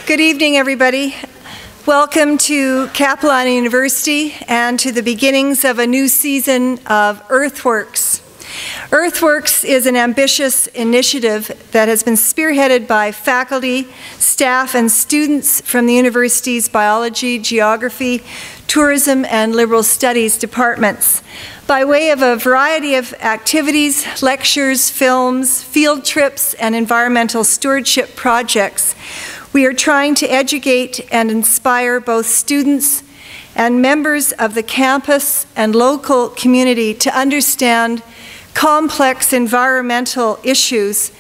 Good evening, everybody. Welcome to Capilano University and to the beginnings of a new season of EarthWorks. EarthWorks is an ambitious initiative that has been spearheaded by faculty, staff, and students from the university's biology, geography, tourism, and liberal studies departments. By way of a variety of activities, lectures, films, field trips, and environmental stewardship projects, we are trying to educate and inspire both students and members of the campus and local community to understand complex environmental issues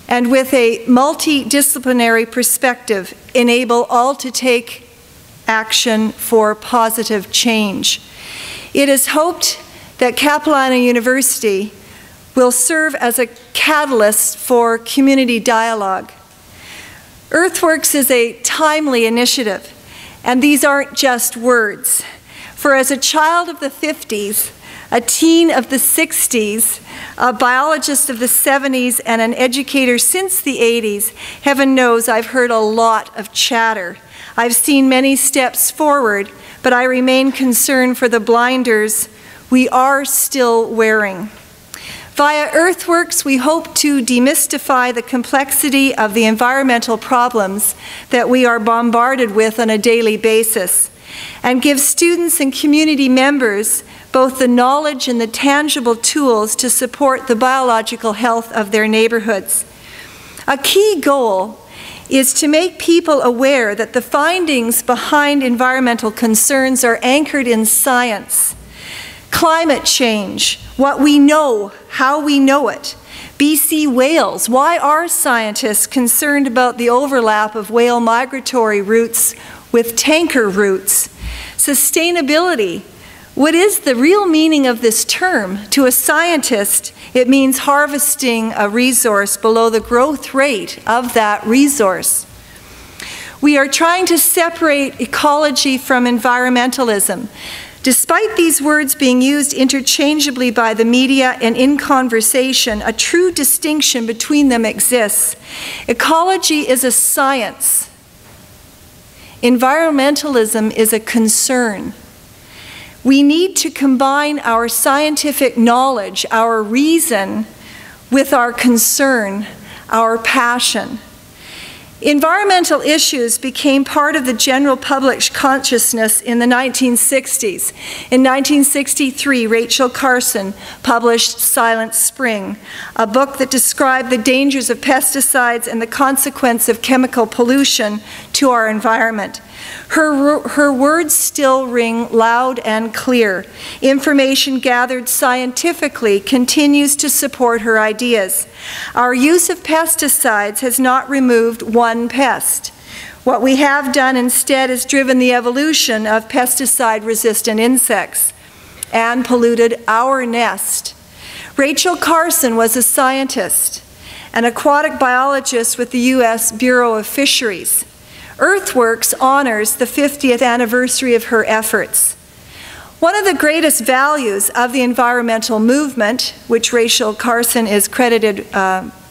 and with a multidisciplinary perspective enable all to take action for positive change. It is hoped that Capilano University will serve as a catalyst for community dialogue. EarthWorks is a timely initiative, and these aren't just words. For as a child of the 50s, a teen of the 60s, a biologist of the 70s, and an educator since the 80s, heaven knows I've heard a lot of chatter. I've seen many steps forward, but I remain concerned for the blinders we are still wearing. Via EarthWorks, we hope to demystify the complexity of the environmental problems that we are bombarded with on a daily basis, and give students and community members both the knowledge and the tangible tools to support the biological health of their neighborhoods. A key goal is to make people aware that the findings behind environmental concerns are anchored in science. Climate change, what we know, how we know it. BC whales, why are scientists concerned about the overlap of whale migratory routes with tanker routes? Sustainability, what is the real meaning of this term? To a scientist, it means harvesting a resource below the growth rate of that resource. We are trying to separate ecology from environmentalism. Despite these words being used interchangeably by the media and in conversation, a true distinction between them exists. Ecology is a science. Environmentalism is a concern. We need to combine our scientific knowledge, our reason, with our concern, our passion. Environmental issues became part of the general public's consciousness in the 1960s. In 1963, Rachel Carson published Silent Spring, a book that described the dangers of pesticides and the consequence of chemical pollution to our environment. Her words still ring loud and clear. Information gathered scientifically continues to support her ideas. Our use of pesticides has not removed one pest. What we have done instead is driven the evolution of pesticide-resistant insects and polluted our nest. Rachel Carson was a scientist, an aquatic biologist with the U.S. Bureau of Fisheries. EarthWorks honors the 50th anniversary of her efforts. One of the greatest values of the environmental movement, which Rachel Carson is credited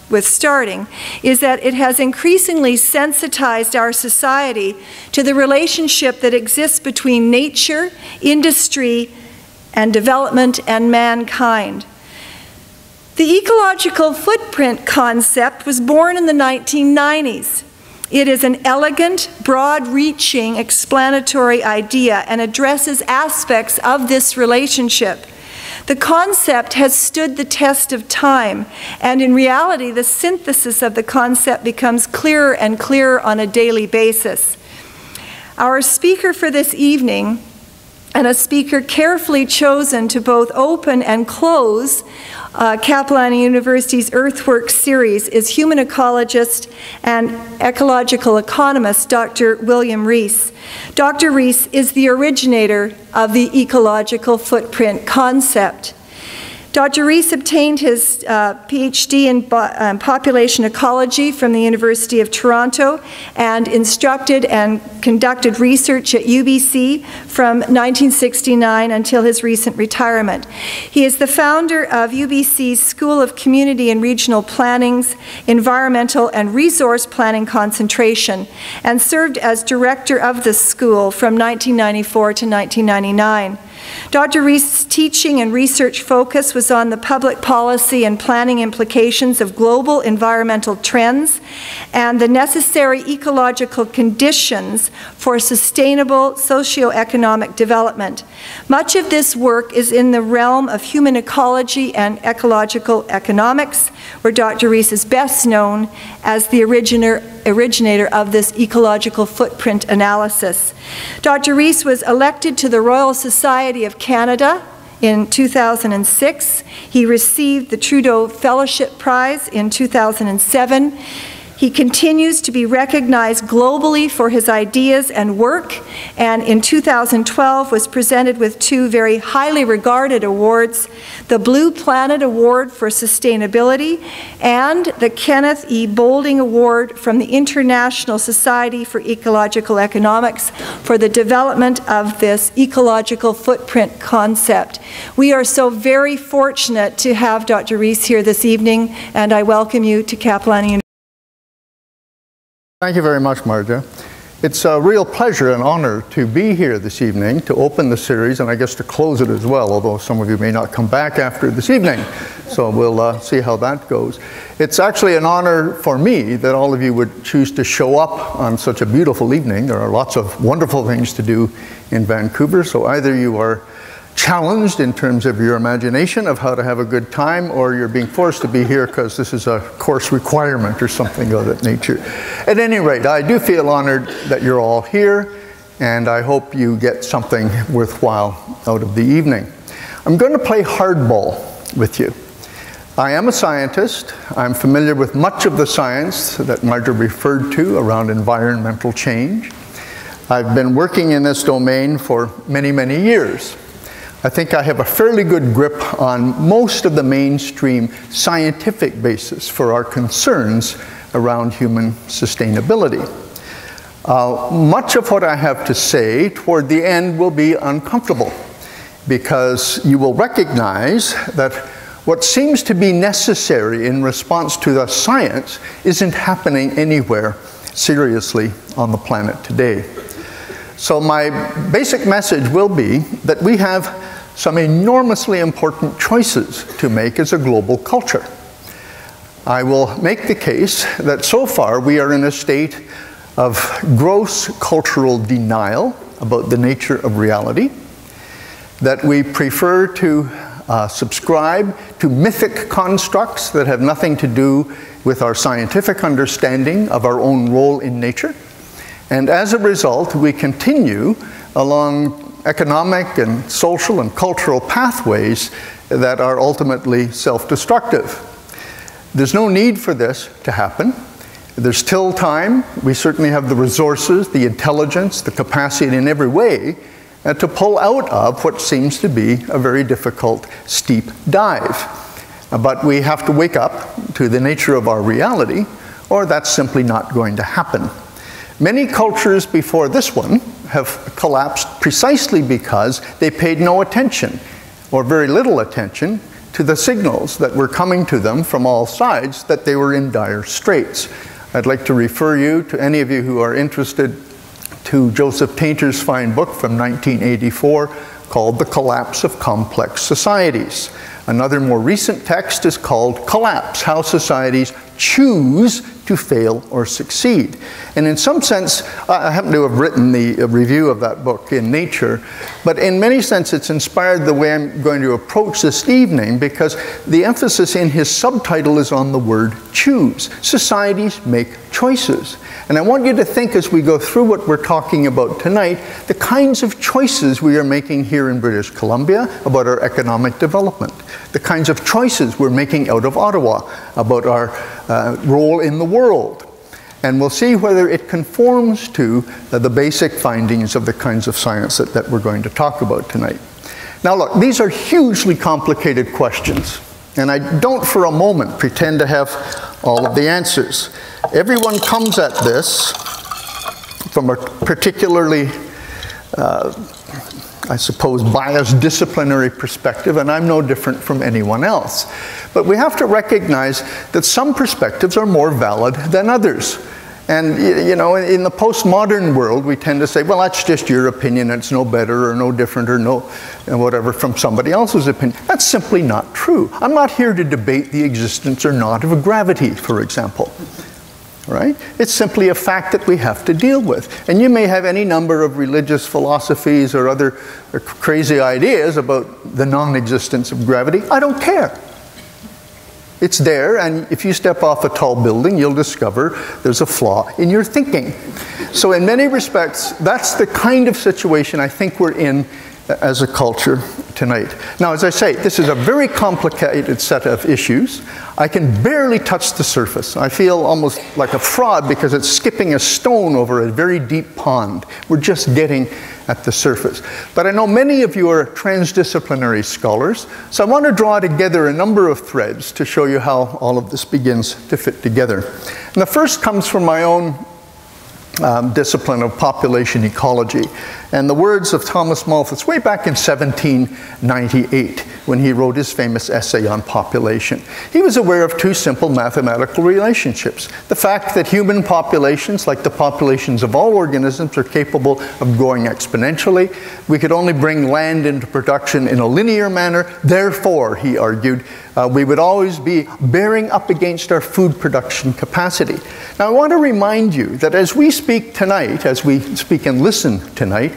with starting, is that it has increasingly sensitized our society to the relationship that exists between nature, industry, and development and mankind. The ecological footprint concept was born in the 1990s. It is an elegant, broad-reaching, explanatory idea and addresses aspects of this relationship. The concept has stood the test of time, and in reality, the synthesis of the concept becomes clearer and clearer on a daily basis. Our speaker for this evening, and a speaker carefully chosen to both open and close Capilano University's EarthWorks series, is human ecologist and ecological economist Dr. William Rees. Dr. Rees is the originator of the ecological footprint concept. Dr. Rees obtained his PhD in population ecology from the University of Toronto and instructed and conducted research at UBC from 1969 until his recent retirement. He is the founder of UBC's School of Community and Regional Planning's Environmental and Resource Planning concentration and served as director of the school from 1994 to 1999. Dr. Rees' teaching and research focus was on the public policy and planning implications of global environmental trends and the necessary ecological conditions for sustainable socioeconomic development. Much of this work is in the realm of human ecology and ecological economics, where Dr. Rees is best known as the originator of this ecological footprint analysis. Dr. Rees was elected to the Royal Society of Canada in 2006. He received the Trudeau Fellowship Prize in 2007. He continues to be recognized globally for his ideas and work, and in 2012 was presented with two very highly regarded awards, the Blue Planet Award for Sustainability and the Kenneth E. Boulding Award from the International Society for Ecological Economics for the development of this ecological footprint concept. We are so very fortunate to have Dr. Rees here this evening, and I welcome you to Capilano University. Thank you very much, Marja. It's a real pleasure and honor to be here this evening to open the series and I guess to close it as well, although some of you may not come back after this evening. So we'll see how that goes. It's actually an honor for me that all of you would choose to show up on such a beautiful evening. There are lots of wonderful things to do in Vancouver, so either you are challenged in terms of your imagination of how to have a good time, or you're being forced to be here because this is a course requirement or something of that nature. At any rate, I do feel honored that you're all here, and I hope you get something worthwhile out of the evening. I'm going to play hardball with you. I am a scientist. I'm familiar with much of the science that Marja referred to around environmental change. I've been working in this domain for many, many years. I think I have a fairly good grip on most of the mainstream scientific basis for our concerns around human sustainability. Much of what I have to say toward the end will be uncomfortable, because you will recognize that what seems to be necessary in response to the science isn't happening anywhere seriously on the planet today. So my basic message will be that we have some enormously important choices to make as a global culture. I will make the case that so far we are in a state of gross cultural denial about the nature of reality, that we prefer to subscribe to mythic constructs that have nothing to do with our scientific understanding of our own role in nature, and as a result we continue along economic and social and cultural pathways that are ultimately self-destructive. There's no need for this to happen. There's still time. We certainly have the resources, the intelligence, the capacity in every way to pull out of what seems to be a very difficult, steep dive. But we have to wake up to the nature of our reality, or that's simply not going to happen. Many cultures before this one have collapsed precisely because they paid no attention, or very little attention, to the signals that were coming to them from all sides that they were in dire straits. I'd like to refer you, to any of you who are interested, to Joseph Tainter's fine book from 1984 called The Collapse of Complex Societies. Another more recent text is called Collapse: How Societies Choose to Fail or Succeed. And in some sense, I happen to have written the review of that book in Nature, but in many sense it's inspired the way I'm going to approach this evening, because the emphasis in his subtitle is on the word choose. Societies make choices. And I want you to think, as we go through what we're talking about tonight, the kinds of choices we are making here in British Columbia about our economic development, the kinds of choices we're making out of Ottawa about our role in the world. And we'll see whether it conforms to the basic findings of the kinds of science that we're going to talk about tonight. Now look, these are hugely complicated questions, and I don't for a moment pretend to have all of the answers. Everyone comes at this from a particularly, I suppose, biased disciplinary perspective, and I'm no different from anyone else. But we have to recognize that some perspectives are more valid than others. And, you know, in the postmodern world, we tend to say, well, that's just your opinion, it's no better or no different or no whatever from somebody else's opinion. That's simply not true. I'm not here to debate the existence or not of gravity, for example. Right? It's simply a fact that we have to deal with. And you may have any number of religious philosophies or other crazy ideas about the non-existence of gravity. I don't care. It's there, and if you step off a tall building, you'll discover there's a flaw in your thinking. So in many respects, that's the kind of situation I think we're in as a culture tonight. Now, as I say, this is a very complicated set of issues. I can barely touch the surface. I feel almost like a fraud because it's skipping a stone over a very deep pond. We're just getting at the surface. But I know many of you are transdisciplinary scholars, so I want to draw together a number of threads to show you how all of this begins to fit together. And the first comes from my own discipline of population ecology. And the words of Thomas Malthus way back in 1798 when he wrote his famous essay on population. He was aware of two simple mathematical relationships. The fact that human populations, like the populations of all organisms, are capable of growing exponentially. We could only bring land into production in a linear manner. Therefore, he argued, we would always be bearing up against our food production capacity. Now, I want to remind you that as we speak tonight, as we speak and listen tonight,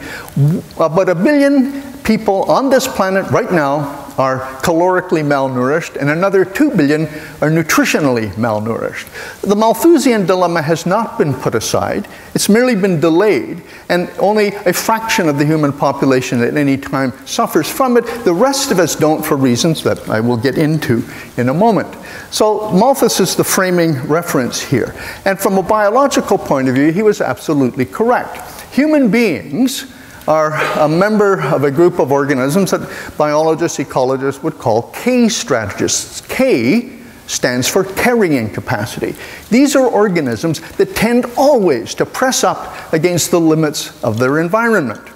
about 1 billion people on this planet right now are calorically malnourished, and another 2 billion are nutritionally malnourished. The Malthusian dilemma has not been put aside. It's merely been delayed, and only a fraction of the human population at any time suffers from it. The rest of us don't, for reasons that I will get into in a moment. So Malthus is the framing reference here. And from a biological point of view, he was absolutely correct. Human beings are a member of a group of organisms that biologists, ecologists would call K strategists. K stands for carrying capacity. These are organisms that tend always to press up against the limits of their environment.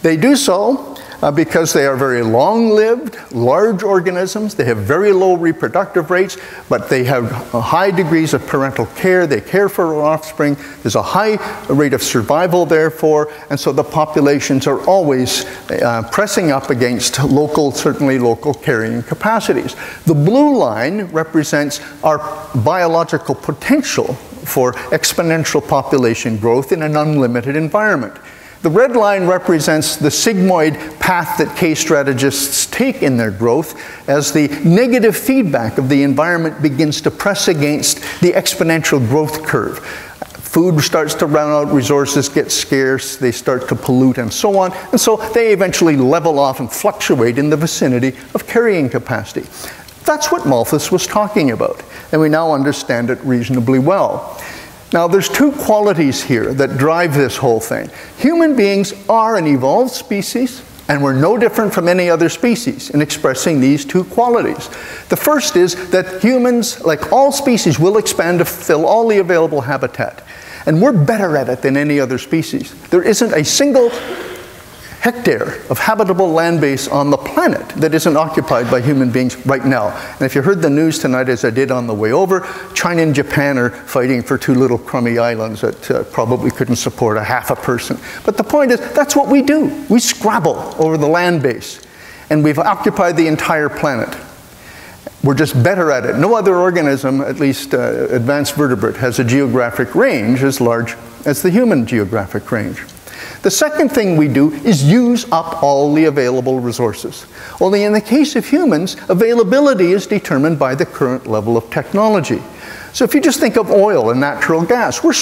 They do so because they are very long-lived, large organisms. They have very low reproductive rates, but they have high degrees of parental care. They care for their offspring. There's a high rate of survival, therefore, and so the populations are always pressing up against local, certainly local carrying capacities. The blue line represents our biological potential for exponential population growth in an unlimited environment. The red line represents the sigmoid path that K strategists take in their growth as the negative feedback of the environment begins to press against the exponential growth curve. Food starts to run out, resources get scarce, they start to pollute and so on, and so they eventually level off and fluctuate in the vicinity of carrying capacity. That's what Malthus was talking about, and we now understand it reasonably well. Now, there's two qualities here that drive this whole thing. Human beings are an evolved species, and we're no different from any other species in expressing these two qualities. The first is that humans, like all species, will expand to fill all the available habitat. And we're better at it than any other species. There isn't a single hectare of habitable land base on the planet that isn't occupied by human beings right now. And if you heard the news tonight, as I did on the way over, China and Japan are fighting for two little crummy islands that probably couldn't support a half a person. But the point is, that's what we do. We scrabble over the land base, and we've occupied the entire planet. We're just better at it. No other organism, at least advanced vertebrate, has a geographic range as large as the human geographic range. The second thing we do is use up all the available resources. Only in the case of humans, availability is determined by the current level of technology. So if you just think of oil and natural gas, we're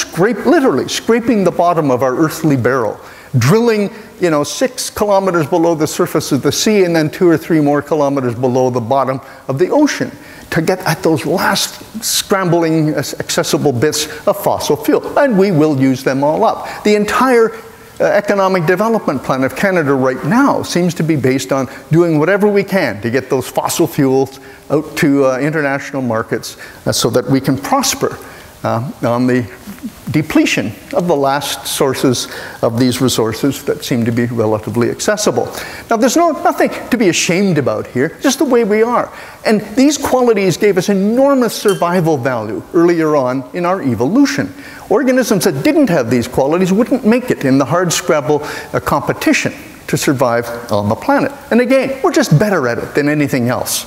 literally scraping the bottom of our earthly barrel, drilling 6 kilometers below the surface of the sea and then 2 or 3 more kilometers below the bottom of the ocean to get at those last scrambling accessible bits of fossil fuel. And we will use them all up. The entire economic development plan of Canada right now seems to be based on doing whatever we can to get those fossil fuels out to international markets so that we can prosper on the depletion of the last sources of these resources that seem to be relatively accessible. Now, there's nothing to be ashamed about here, just the way we are. And these qualities gave us enormous survival value earlier on in our evolution. Organisms that didn't have these qualities wouldn't make it in the hardscrabble competition to survive on the planet. And again, we're just better at it than anything else.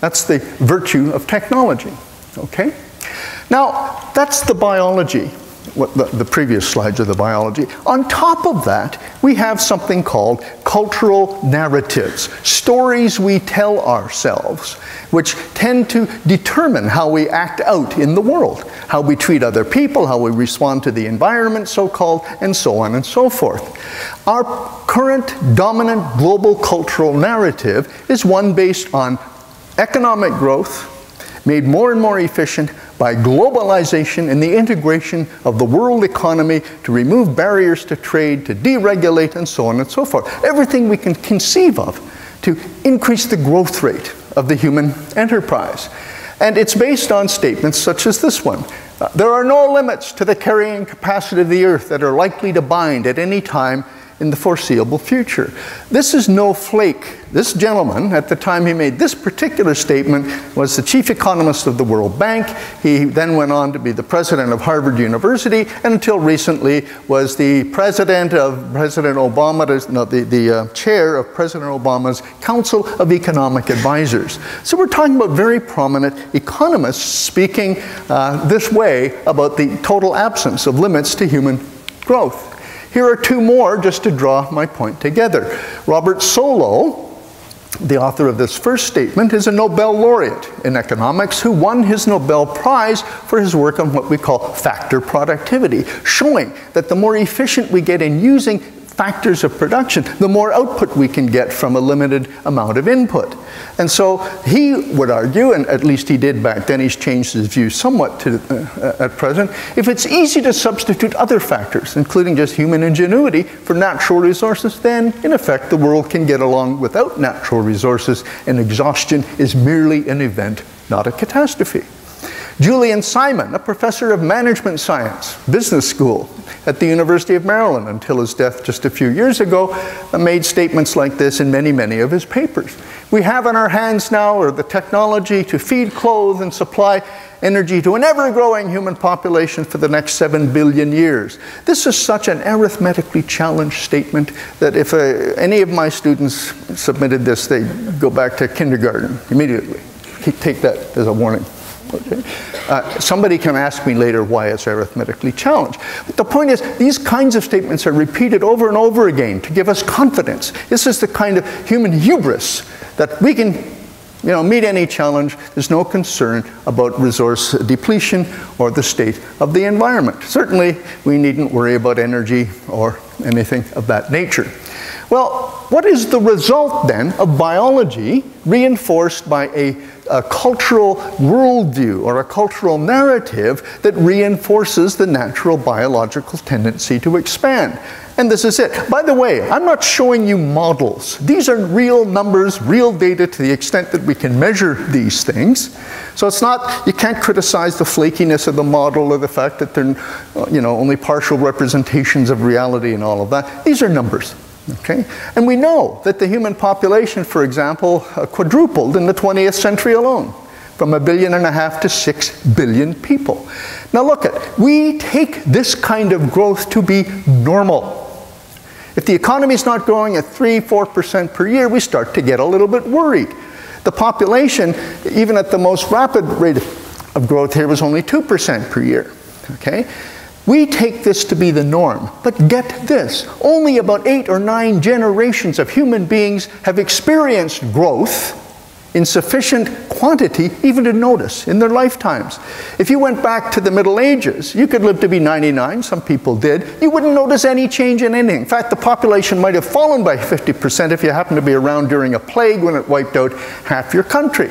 That's the virtue of technology, okay? Now, that's the biology, the previous slides are the biology. On top of that, we have something called cultural narratives, stories we tell ourselves, which tend to determine how we act out in the world, how we treat other people, how we respond to the environment, so-called, and so on and so forth. Our current dominant global cultural narrative is one based on economic growth, made more and more efficient by globalization and the integration of the world economy to remove barriers to trade, to deregulate, and so on and so forth. Everything we can conceive of to increase the growth rate of the human enterprise. And it's based on statements such as this one. There are no limits to the carrying capacity of the Earth that are likely to bind at any time in the foreseeable future. This is no flake. This gentleman, at the time he made this particular statement, was the chief economist of the World Bank. He then went on to be the president of Harvard University, and until recently was the president of President Obama, no, the chair of President Obama's Council of Economic Advisors. So we're talking about very prominent economists speaking this way about the total absence of limits to human growth. Here are two more just to draw my point together. Robert Solow, the author of this first statement, is a Nobel laureate in economics who won his Nobel Prize for his work on what we call factor productivity, showing that the more efficient we get in using factors of production, the more output we can get from a limited amount of input. And so he would argue, and at least he did back then, he's changed his view somewhat at present, if it's easy to substitute other factors, including just human ingenuity, for natural resources, then in effect the world can get along without natural resources, and exhaustion is merely an event, not a catastrophe. Julian Simon, a professor of management science, business school at the University of Maryland until his death just a few years ago, made statements like this in many, many of his papers. We have in our hands now the technology to feed, clothe, and supply energy to an ever-growing human population for the next 7 billion years. This is such an arithmetically challenged statement that if any of my students submitted this, they'd go back to kindergarten immediately. Take that as a warning. Okay. Somebody can ask me later why it's arithmetically challenged. But the point is, these kinds of statements are repeated over and over again to give us confidence. This is the kind of human hubris that we can, meet any challenge. There's no concern about resource depletion or the state of the environment. Certainly, we needn't worry about energy or anything of that nature. Well, what is the result then of biology reinforced by a cultural worldview or a cultural narrative that reinforces the natural biological tendency to expand? And this is it. By the way, I'm not showing you models. These are real numbers, real data to the extent that we can measure these things. So it's not, you can't criticize the flakiness of the model or the fact that they're, only partial representations of reality and all of that. These are numbers. Okay? And we know that the human population, for example, quadrupled in the 20th century alone, from 1.5 billion to 6 billion people. Now look we take this kind of growth to be normal. If the economy is not growing at 3–4% per year, we start to get a little bit worried. The population, even at the most rapid rate of growth here, was only 2% per year. Okay? We take this to be the norm, but get this, only about 8 or 9 generations of human beings have experienced growth in sufficient quantity even to notice in their lifetimes. If you went back to the Middle Ages, you could live to be 99, some people did, you wouldn't notice any change in anything. In fact, the population might have fallen by 50% if you happened to be around during a plague when it wiped out half your country.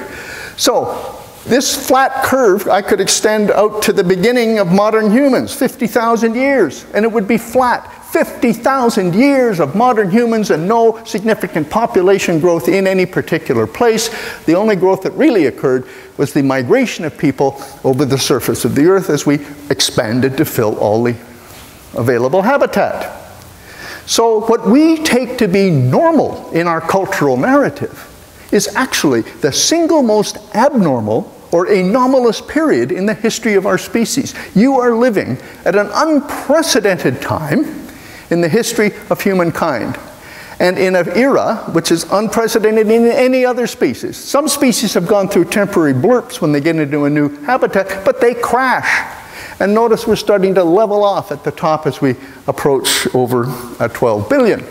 So, this flat curve I could extend out to the beginning of modern humans, 50,000 years, and it would be flat. 50,000 years of modern humans and no significant population growth in any particular place. The only growth that really occurred was the migration of people over the surface of the earth as we expanded to fill all the available habitat. So what we take to be normal in our cultural narrative is actually the single most abnormal or anomalous period in the history of our species. You are living at an unprecedented time in the history of humankind, and in an era which is unprecedented in any other species. Some species have gone through temporary blurps when they get into a new habitat, but they crash. And notice we're starting to level off at the top as we approach over 12 billion.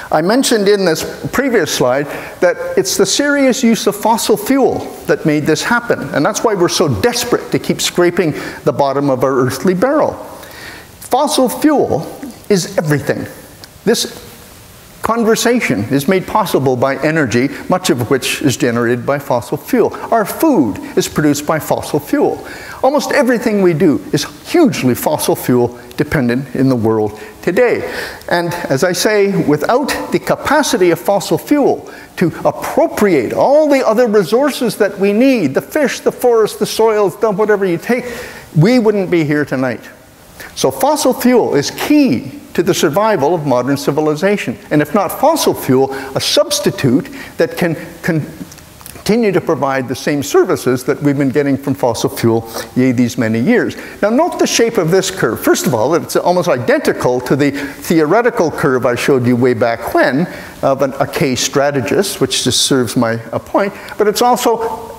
I mentioned in this previous slide that it's the serious use of fossil fuel that made this happen. And that's why we're so desperate to keep scraping the bottom of our earthly barrel. Fossil fuel is everything. This conversation is made possible by energy, much of which is generated by fossil fuel. Our food is produced by fossil fuel. Almost everything we do is hugely fossil fuel dependent in the world today. And as I say, without the capacity of fossil fuel to appropriate all the other resources that we need, the fish, the forest, the soils, whatever you take, we wouldn't be here tonight. So fossil fuel is key to the survival of modern civilization. And if not fossil fuel, a substitute that can continue to provide the same services that we've been getting from fossil fuel these many years. Now note the shape of this curve. First of all, it's almost identical to the theoretical curve I showed you way back when of a K strategist, which just serves my point, but it's also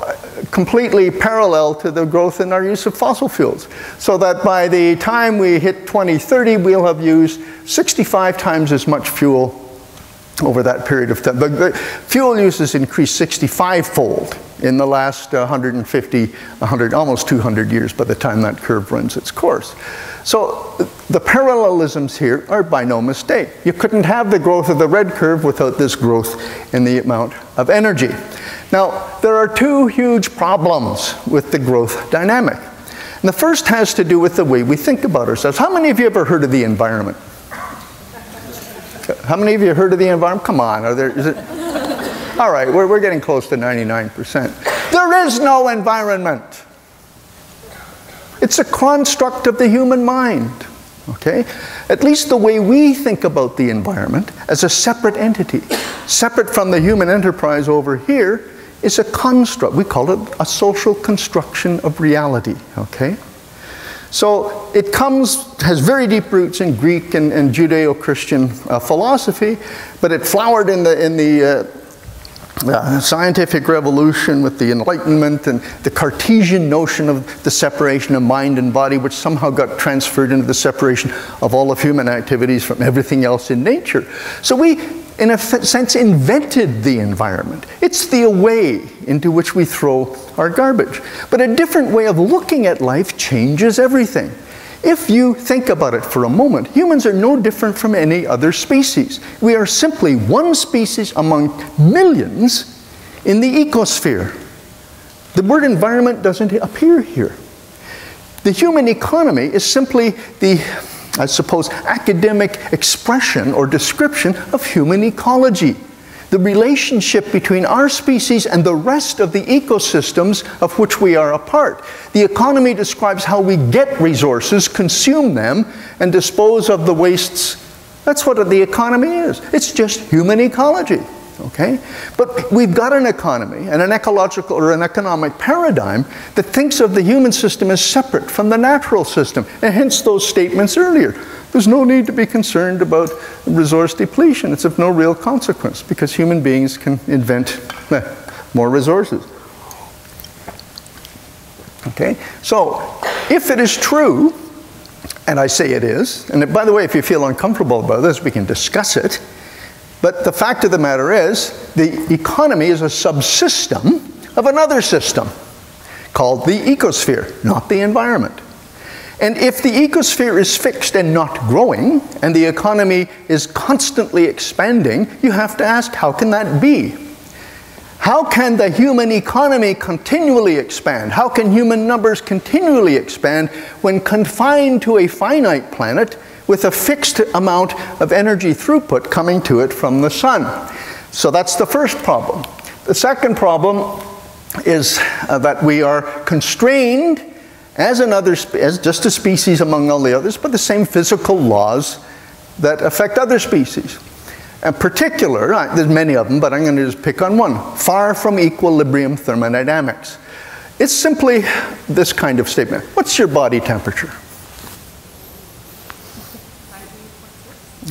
completely parallel to the growth in our use of fossil fuels. So that by the time we hit 2030, we'll have used 65 times as much fuel over that period of time. The fuel use has increased 65-fold in the last 150, almost 200 years by the time that curve runs its course. So the parallelisms here are by no mistake. You couldn't have the growth of the red curve without this growth in the amount of energy. Now, there are two huge problems with the growth dynamic. And the first has to do with the way we think about ourselves. How many of you ever heard of the environment? How many of you heard of the environment? Come on, is it? All right, we're getting close to 99%. There is no environment. It's a construct of the human mind, okay? At least the way we think about the environment as a separate entity, separate from the human enterprise over here, is a construct. We call it a social construction of reality, okay? So it has very deep roots in Greek and Judeo-Christian philosophy, but it flowered in the scientific revolution with the Enlightenment and the Cartesian notion of the separation of mind and body, which somehow got transferred into the separation of all of human activities from everything else in nature. So we, in a sense, invented the environment. It's the way into which we throw our garbage. But a different way of looking at life changes everything. If you think about it for a moment, humans are no different from any other species. We are simply one species among millions in the ecosphere. The word environment doesn't appear here. The human economy is simply the, I suppose, academic expression or description of human ecology. The relationship between our species and the rest of the ecosystems of which we are a part. The economy describes how we get resources, consume them, and dispose of the wastes. That's what the economy is. It's just human ecology, okay? But we've got an economy and an ecological or an economic paradigm that thinks of the human system as separate from the natural system, and hence those statements earlier. There's no need to be concerned about resource depletion. It's of no real consequence because human beings can invent more resources. Okay, so if it is true, and I say it is, and by the way, if you feel uncomfortable about this, we can discuss it, but the fact of the matter is, the economy is a subsystem of another system called the ecosphere, not the environment. And if the ecosphere is fixed and not growing, and the economy is constantly expanding, you have to ask, how can that be? How can the human economy continually expand? How can human numbers continually expand when confined to a finite planet with a fixed amount of energy throughput coming to it from the sun. So that's the first problem. The second problem is that we are constrained as just a species among all the others, but the same physical laws that affect other species. In particular, there's many of them, but I'm going to just pick on one. Far from equilibrium thermodynamics. It's simply this kind of statement. What's your body temperature?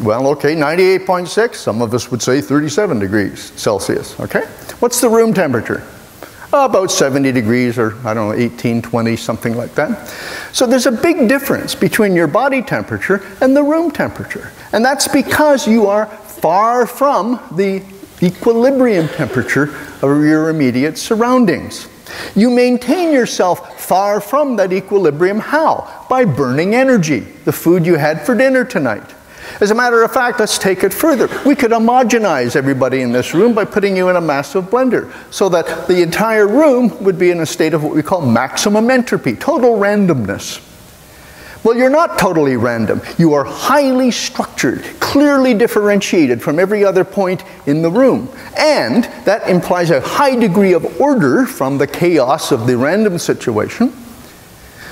Well, okay, 98.6. Some of us would say 37 degrees Celsius, okay? What's the room temperature? About 70 degrees, or I don't know, 18, 20, something like that. So there's a big difference between your body temperature and the room temperature. And that's because you are far from the equilibrium temperature of your immediate surroundings. You maintain yourself far from that equilibrium. How? By burning energy, the food you had for dinner tonight. As a matter of fact, let's take it further. We could homogenize everybody in this room by putting you in a massive blender so that the entire room would be in a state of what we call maximum entropy, total randomness. Well, you're not totally random. You are highly structured, clearly differentiated from every other point in the room. And that implies a high degree of order from the chaos of the random situation.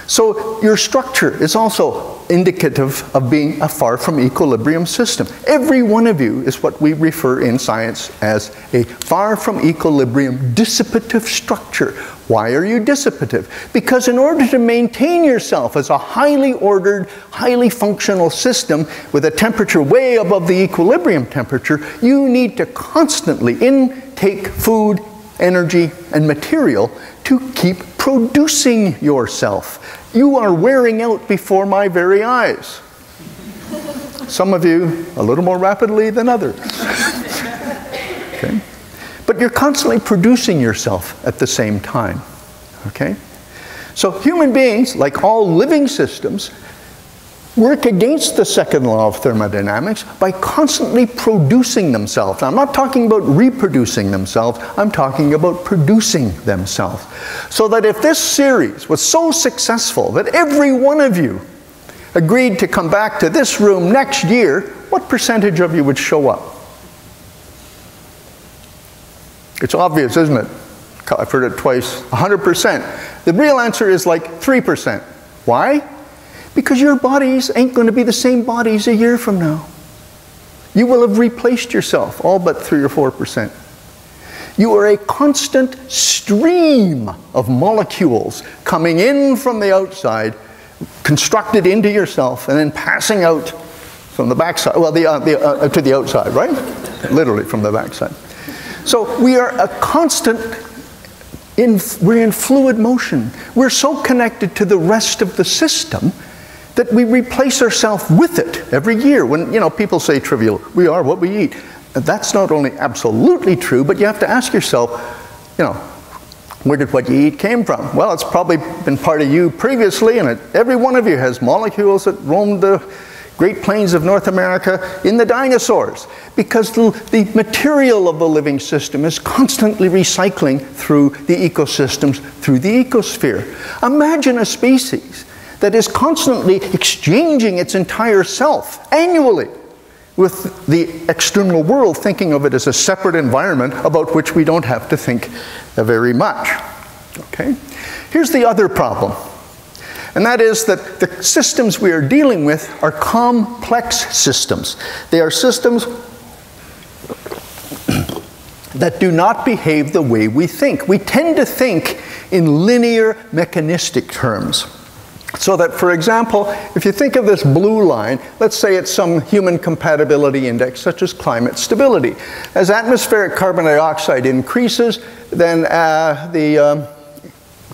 So your structure is also indicative of being a far from equilibrium system. Every one of you is what we refer in science as a far from equilibrium dissipative structure. Why are you dissipative? Because in order to maintain yourself as a highly ordered, highly functional system with a temperature way above the equilibrium temperature, you need to constantly intake food, energy, and material to keep producing yourself. You are wearing out before my very eyes. Some of you a little more rapidly than others. Okay? But you're constantly producing yourself at the same time. Okay? So human beings, like all living systems, work against the second law of thermodynamics by constantly producing themselves. Now, I'm not talking about reproducing themselves, I'm talking about producing themselves. So that if this series was so successful that every one of you agreed to come back to this room next year, what percentage of you would show up? It's obvious, isn't it? I've heard it twice, 100%. The real answer is like 3%. Why? Because your bodies ain't going to be the same bodies a year from now. You will have replaced yourself, all but 3 or 4%. You are a constant stream of molecules coming in from the outside, constructed into yourself, and then passing out from the backside, well, to the outside, right? Literally from the backside. So we are a constant, we're in fluid motion. We're so connected to the rest of the system that we replace ourselves with it every year. When, people say trivial, we are what we eat. That's not only absolutely true, but you have to ask yourself, where did what you eat came from? Well, it's probably been part of you previously, and every one of you has molecules that roamed the Great Plains of North America in the dinosaurs, because the material of the living system is constantly recycling through the ecosystems, through the ecosphere. Imagine a species that is constantly exchanging its entire self annually with the external world, thinking of it as a separate environment about which we don't have to think very much. Okay? Here's the other problem, and that is that the systems we are dealing with are complex systems. They are systems that do not behave the way we think. We tend to think in linear, mechanistic terms. So that, for example, if you think of this blue line, let's say it's some human compatibility index, such as climate stability. As atmospheric carbon dioxide increases, then the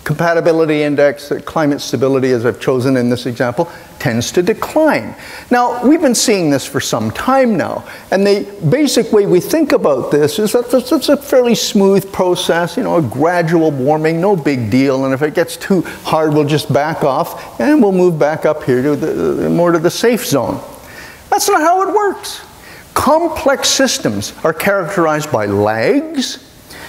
compatibility index, climate stability, as I've chosen in this example, tends to decline. Now, we've been seeing this for some time now, and the basic way we think about this is that it's a fairly smooth process, a gradual warming, no big deal, and if it gets too hard, we'll just back off, and we'll move back up here to more to the safe zone. That's not how it works. Complex systems are characterized by lags,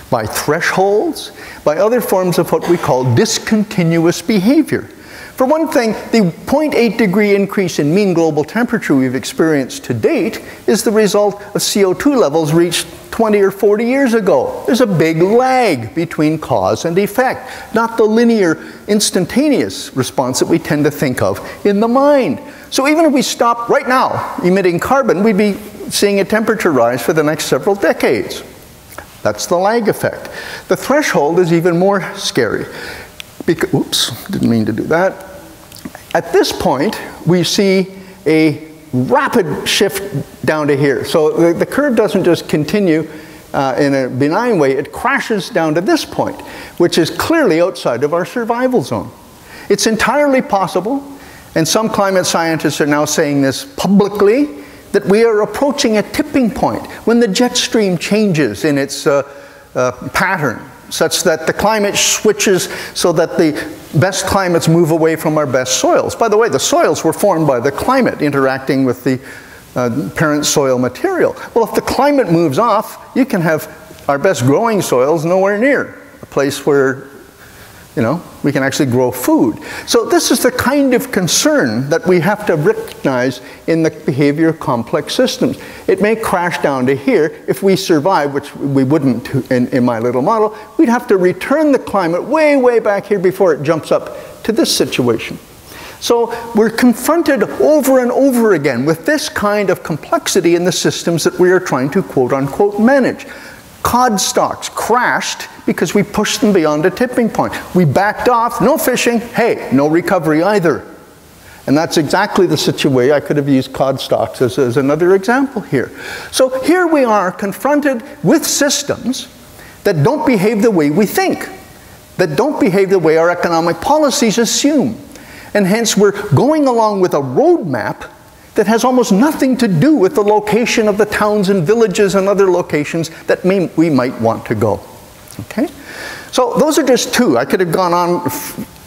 by thresholds, by other forms of what we call discontinuous behavior. For one thing, the 0.8 degree increase in mean global temperature we've experienced to date is the result of CO2 levels reached 20 or 40 years ago. There's a big lag between cause and effect, not the linear, instantaneous response that we tend to think of in the mind. So even if we stopped right now emitting carbon, we'd be seeing a temperature rise for the next several decades. That's the lag effect. The threshold is even more scary. Oops, didn't mean to do that. At this point, we see a rapid shift down to here. So the curve doesn't just continue in a benign way, it crashes down to this point, which is clearly outside of our survival zone. It's entirely possible, and some climate scientists are now saying this publicly, that we are approaching a tipping point when the jet stream changes in its pattern, such that the climate switches so that the best climates move away from our best soils. By the way, the soils were formed by the climate interacting with the parent soil material. Well, if the climate moves off, you can have our best growing soils nowhere near a place where, you know, we can actually grow food. So this is the kind of concern that we have to recognize in the behavior of complex systems. It may crash down to here. If we survive, which we wouldn't in my little model, we'd have to return the climate way, way back here before it jumps up to this situation. So we're confronted over and over again with this kind of complexity in the systems that we are trying to quote-unquote manage. Cod stocks crashed because we pushed them beyond a tipping point. We backed off, no fishing, hey, no recovery either. And that's exactly the situation. I could have used cod stocks as another example here. So here we are confronted with systems that don't behave the way we think, that don't behave the way our economic policies assume. And hence we're going along with a roadmap that has almost nothing to do with the location of the towns and villages and other locations that we might want to go. Okay? So those are just two. I could have gone on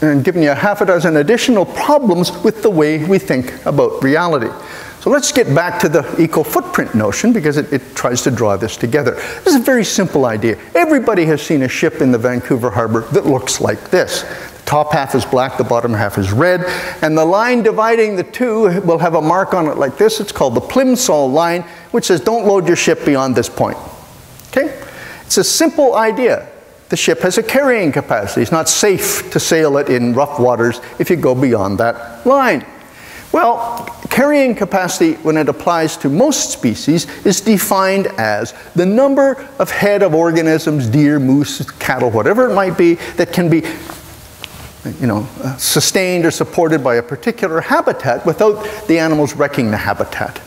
and given you a half a dozen additional problems with the way we think about reality. So let's get back to the eco-footprint notion, because it tries to draw this together. This is a very simple idea. Everybody has seen a ship in the Vancouver harbor that looks like this. Top half is black, the bottom half is red, and the line dividing the two will have a mark on it like this. It's called the Plimsoll line, which says don't load your ship beyond this point. Okay? It's a simple idea. The ship has a carrying capacity. It's not safe to sail it in rough waters if you go beyond that line. Well, carrying capacity, when it applies to most species, is defined as the number of head of organisms, deer, moose, cattle, whatever it might be, that can be sustained or supported by a particular habitat without the animals wrecking the habitat.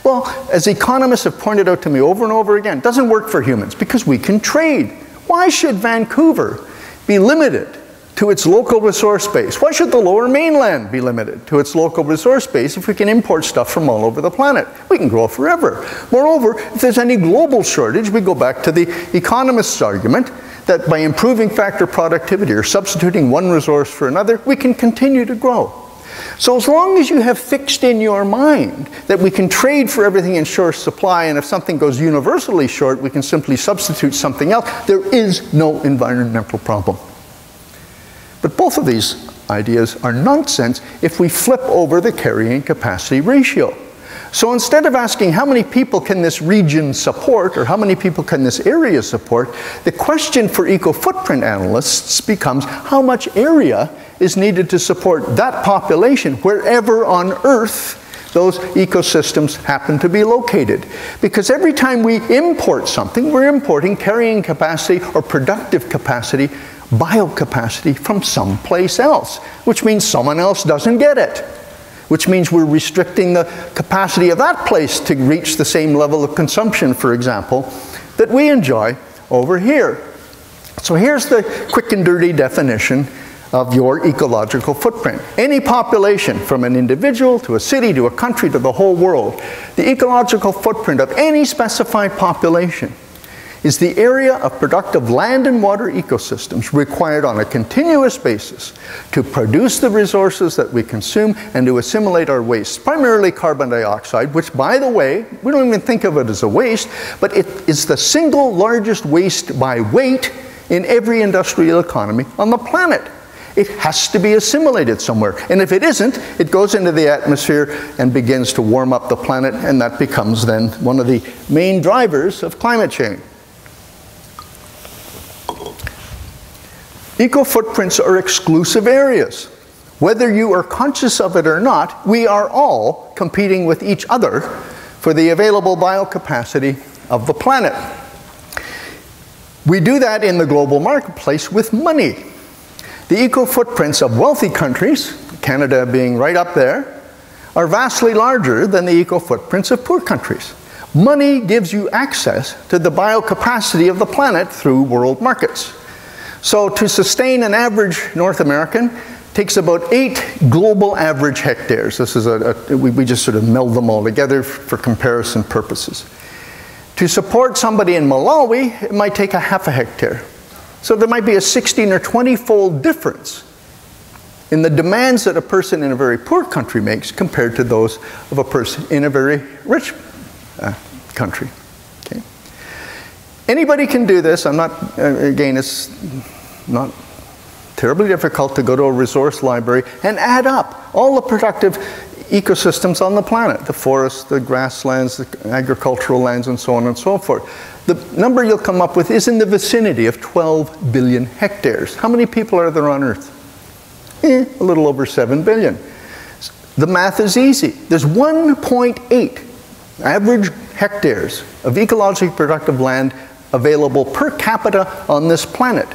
Well, as economists have pointed out to me over and over again, it doesn't work for humans because we can trade. Why should Vancouver be limited to its local resource base? Why should the Lower Mainland be limited to its local resource base if we can import stuff from all over the planet? We can grow forever. Moreover, if there's any global shortage, we go back to the economist's argument that by improving factor productivity or substituting one resource for another, we can continue to grow. So as long as you have fixed in your mind that we can trade for everything in short supply, and if something goes universally short, we can simply substitute something else, there is no environmental problem. But both of these ideas are nonsense if we flip over the carrying capacity ratio. So instead of asking how many people can this region support or how many people can this area support, the question for eco-footprint analysts becomes how much area is needed to support that population wherever on Earth those ecosystems happen to be located. Because every time we import something, we're importing carrying capacity or productive capacity, biocapacity from someplace else, which means someone else doesn't get it, which means we're restricting the capacity of that place to reach the same level of consumption, for example, that we enjoy over here. So here's the quick and dirty definition of your ecological footprint. Any population, from an individual to a city to a country to the whole world, the ecological footprint of any specified population is the area of productive land and water ecosystems required on a continuous basis to produce the resources that we consume and to assimilate our waste, primarily carbon dioxide, which, by the way, we don't even think of it as a waste, but it is the single largest waste by weight in every industrial economy on the planet. It has to be assimilated somewhere. And if it isn't, it goes into the atmosphere and begins to warm up the planet, and that becomes then one of the main drivers of climate change. Eco-footprints are exclusive areas. Whether you are conscious of it or not, we are all competing with each other for the available biocapacity of the planet. We do that in the global marketplace with money. The eco-footprints of wealthy countries, Canada being right up there, are vastly larger than the eco-footprints of poor countries. Money gives you access to the biocapacity of the planet through world markets. So to sustain an average North American takes about 8 global average hectares. This is we just sort of meld them all together for comparison purposes. To support somebody in Malawi, it might take a half a hectare. So there might be a 16 or 20-fold difference in the demands that a person in a very poor country makes compared to those of a person in a very rich country. Okay. Anybody can do this. I'm not, again, it's not terribly difficult to go to a resource library and add up all the productive ecosystems on the planet, the forests, the grasslands, the agricultural lands, and so on and so forth. The number you'll come up with is in the vicinity of 12 billion hectares. How many people are there on Earth? A little over 7 billion. The math is easy. There's 1.8 average hectares of ecologically productive land available per capita on this planet.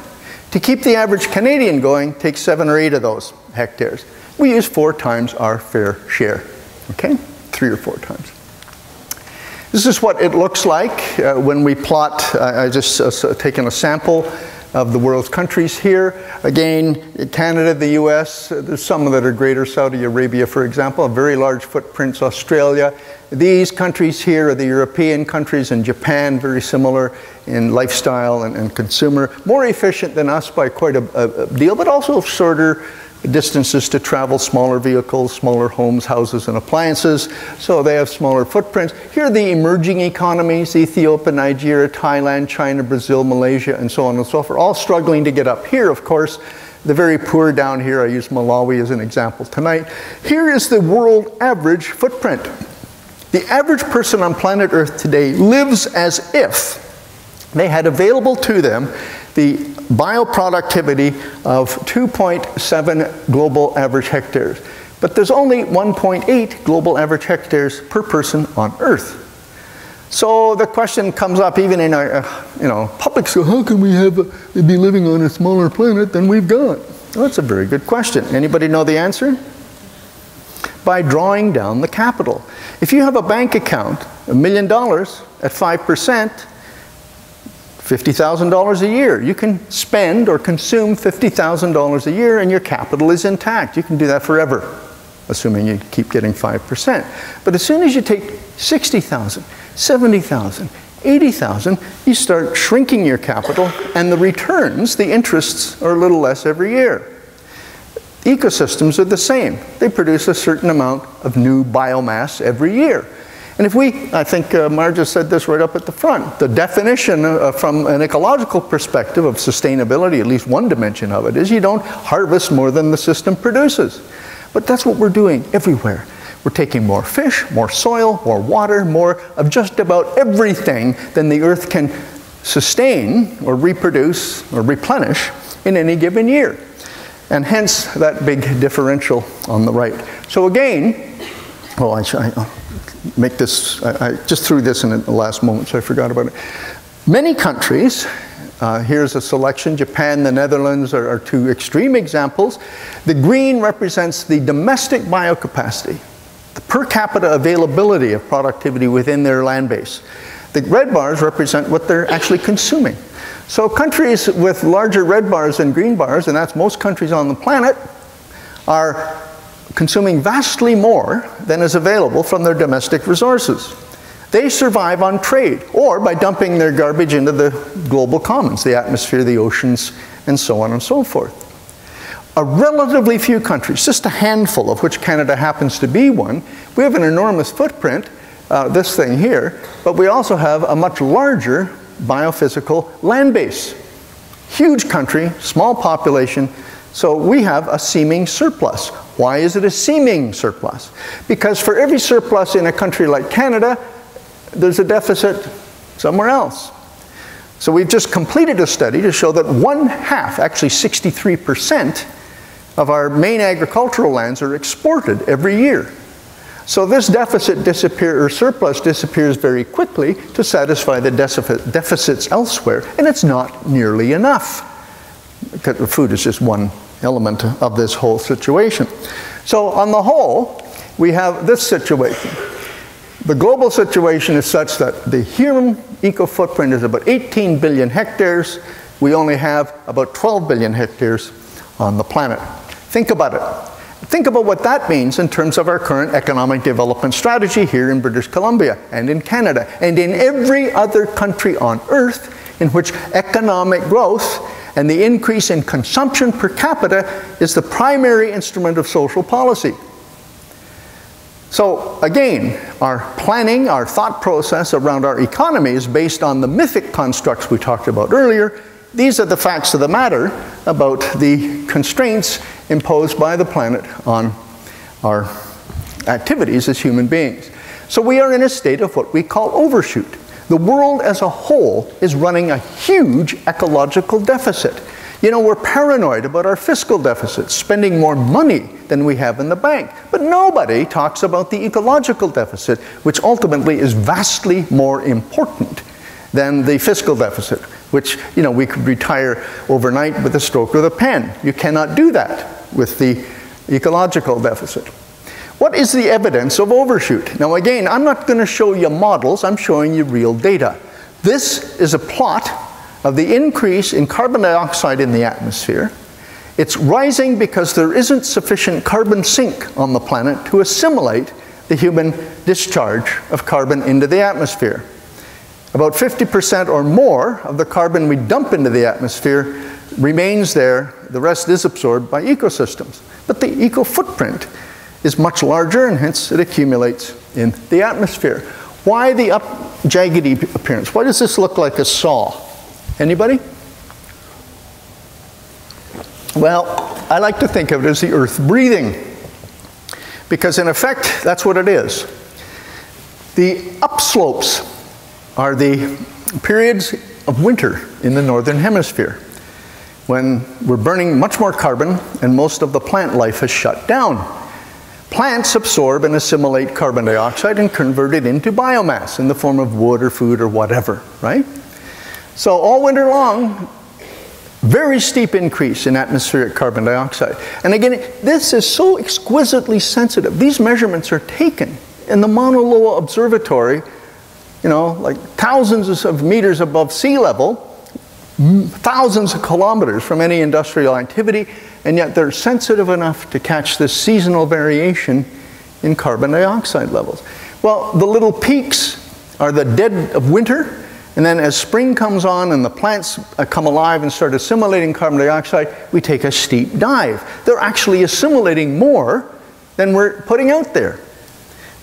To keep the average Canadian going takes 7 or 8 of those hectares. We use 4 times our fair share, okay? 3 or 4 times. This is what it looks like when we plot. I just taken a sample of the world's countries here. Again, Canada, the US, there's some that are greater. Saudi Arabia, for example, very large footprints. Australia. These countries here are the European countries, and Japan, very similar in lifestyle and consumer. More efficient than us by quite a deal, but also shorter distances to travel, smaller vehicles, smaller homes, houses, and appliances, so they have smaller footprints. Here are the emerging economies: Ethiopia, Nigeria, Thailand, China, Brazil, Malaysia, and so on and so forth, all struggling to get up here, of course. The very poor down here, I use Malawi as an example tonight. Here is the world average footprint. The average person on planet Earth today lives as if they had available to them the bioproductivity of 2.7 global average hectares. But there's only 1.8 global average hectares per person on Earth. So the question comes up even in our public school: how can we be living on a smaller planet than we've got? Well, that's a very good question. Anybody know the answer? By drawing down the capital. If you have a bank account, $1 million at 5%, $50,000 a year. You can spend or consume $50,000 a year and your capital is intact. You can do that forever, assuming you keep getting 5%. But as soon as you take 60,000, 70,000, 80,000, you start shrinking your capital, and the returns, the interests, are a little less every year. Ecosystems are the same. They produce a certain amount of new biomass every year. And if I think Marja said this right up at the front, the definition from an ecological perspective of sustainability, at least one dimension of it, is you don't harvest more than the system produces. But that's what we're doing everywhere. We're taking more fish, more soil, more water, more of just about everything than the Earth can sustain or reproduce or replenish in any given year. And hence that big differential on the right. So again, I make this, I just threw this in at the last moment, so I forgot about it. Many countries, here's a selection: Japan, the Netherlands are 2 extreme examples. The green represents the domestic biocapacity, the per capita availability of productivity within their land base. The red bars represent what they're actually consuming. So countries with larger red bars than green bars, and that's most countries on the planet, are consuming vastly more than is available from their domestic resources. They survive on trade or by dumping their garbage into the global commons, the atmosphere, the oceans, and so on and so forth. A relatively few countries, just a handful, of which Canada happens to be one, we have an enormous footprint, this thing here, but we also have a much larger biophysical land base. Huge country, small population, So we have a seeming surplus. Why is it a seeming surplus? Because for every surplus in a country like Canada, there's a deficit somewhere else. So we've just completed a study to show that 1/2, actually 63%, of our main agricultural lands are exported every year. So this surplus disappears very quickly to satisfy the deficits elsewhere, and it's not nearly enough. Because the food is just one element of this whole situation. So on the whole, we have this situation. The global situation is such that the human eco-footprint is about 18 billion hectares. We only have about 12 billion hectares on the planet. Think about it. Think about what that means in terms of our current economic development strategy here in British Columbia and in Canada and in every other country on Earth in which economic growth and the increase in consumption per capita is the primary instrument of social policy. So again, our planning, our thought process around our economy is based on the mythic constructs we talked about earlier. These are the facts of the matter about the constraints imposed by the planet on our activities as human beings. So we are in a state of what we call overshoot. The world as a whole is running a huge ecological deficit. You know, we're paranoid about our fiscal deficits, spending more money than we have in the bank. But nobody talks about the ecological deficit, which ultimately is vastly more important than the fiscal deficit, which, you know, we could retire overnight with a stroke of the pen. You cannot do that with the ecological deficit. What is the evidence of overshoot? Now again, I'm not going to show you models, I'm showing you real data. This is a plot of the increase in carbon dioxide in the atmosphere. It's rising because there isn't sufficient carbon sink on the planet to assimilate the human discharge of carbon into the atmosphere. About 50% or more of the carbon we dump into the atmosphere remains there. The rest is absorbed by ecosystems. But the eco-footprint is much larger, and hence it accumulates in the atmosphere. Why the jaggedy appearance? Why does this look like a saw? Anybody? Well, I like to think of it as the Earth breathing, because in effect, that's what it is. The upslopes are the periods of winter in the northern hemisphere, when we're burning much more carbon and most of the plant life has shut down. Plants absorb and assimilate carbon dioxide and convert it into biomass in the form of wood or food or whatever, right? So all winter long, very steep increase in atmospheric carbon dioxide. And again, this is so exquisitely sensitive. These measurements are taken in the Mauna Loa Observatory, you know, like thousands of meters above sea level, thousands of kilometers from any industrial activity, and yet they're sensitive enough to catch this seasonal variation in carbon dioxide levels. Well, the little peaks are the dead of winter, and then as spring comes on and the plants come alive and start assimilating carbon dioxide, we take a steep dive. They're actually assimilating more than we're putting out there.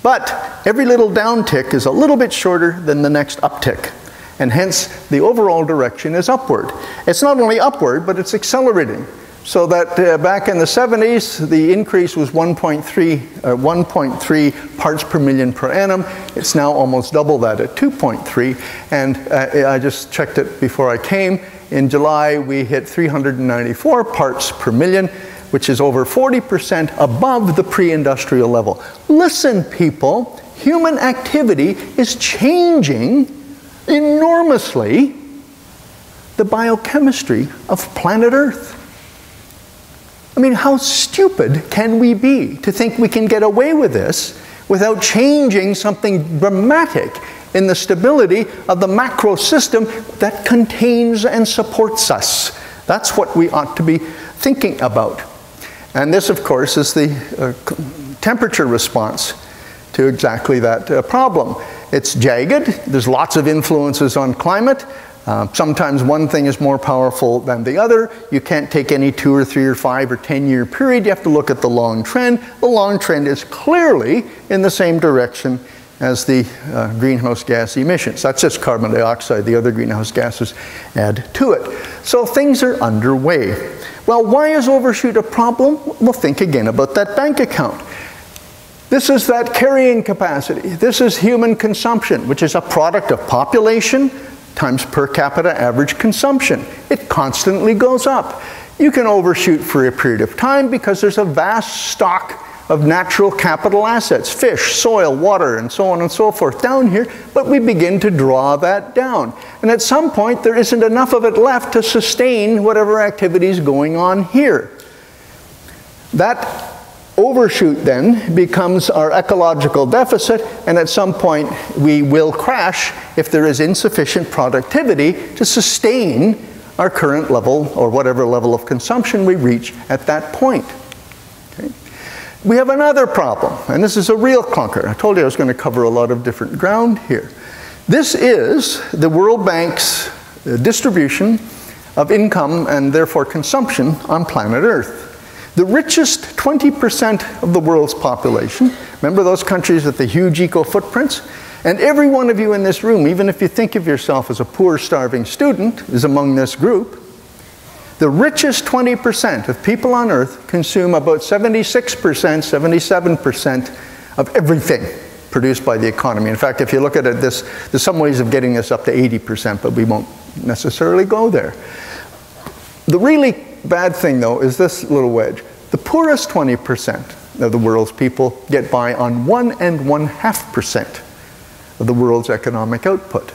But every little downtick is a little bit shorter than the next uptick, and hence the overall direction is upward. It's not only upward, but it's accelerating. So that back in the 70s, the increase was 1.3 parts per million per annum. It's now almost double that at 2.3. And I just checked it before I came. In July, we hit 394 parts per million, which is over 40% above the pre-industrial level. Listen, people, human activity is changing enormously the biochemistry of planet Earth. I mean, how stupid can we be to think we can get away with this without changing something dramatic in the stability of the macro system that contains and supports us? That's what we ought to be thinking about. And this, of course, is the temperature response to exactly that problem. It's jagged. There's lots of influences on climate. Sometimes one thing is more powerful than the other. You can't take any 2 or 3 or 5 or 10-year period. You have to look at the long trend. The long trend is clearly in the same direction as the greenhouse gas emissions. That's just carbon dioxide. The other greenhouse gases add to it. So things are underway. Well, why is overshoot a problem? Well, think again about that bank account. This is that carrying capacity. This is human consumption, which is a product of population times per capita average consumption. It constantly goes up. You can overshoot for a period of time because there's a vast stock of natural capital assets, fish, soil, water, and so on and so forth down here, but we begin to draw that down. And at some point, there isn't enough of it left to sustain whatever activity is going on here. That overshoot then becomes our ecological deficit, and at some point we will crash if there is insufficient productivity to sustain our current level or whatever level of consumption we reach at that point. Okay. We have another problem, and this is a real clunker. I told you I was going to cover a lot of different ground here. This is the World Bank's distribution of income and therefore consumption on planet Earth. The richest 20% of the world's population, remember those countries with the huge eco-footprints? And every one of you in this room, even if you think of yourself as a poor, starving student, is among this group. The richest 20% of people on Earth consume about 76%, 77% of everything produced by the economy. In fact, if you look at it, there's some ways of getting this up to 80%, but we won't necessarily go there. The really bad thing, though, is this little wedge. The poorest 20% of the world's people get by on 1.5% of the world's economic output.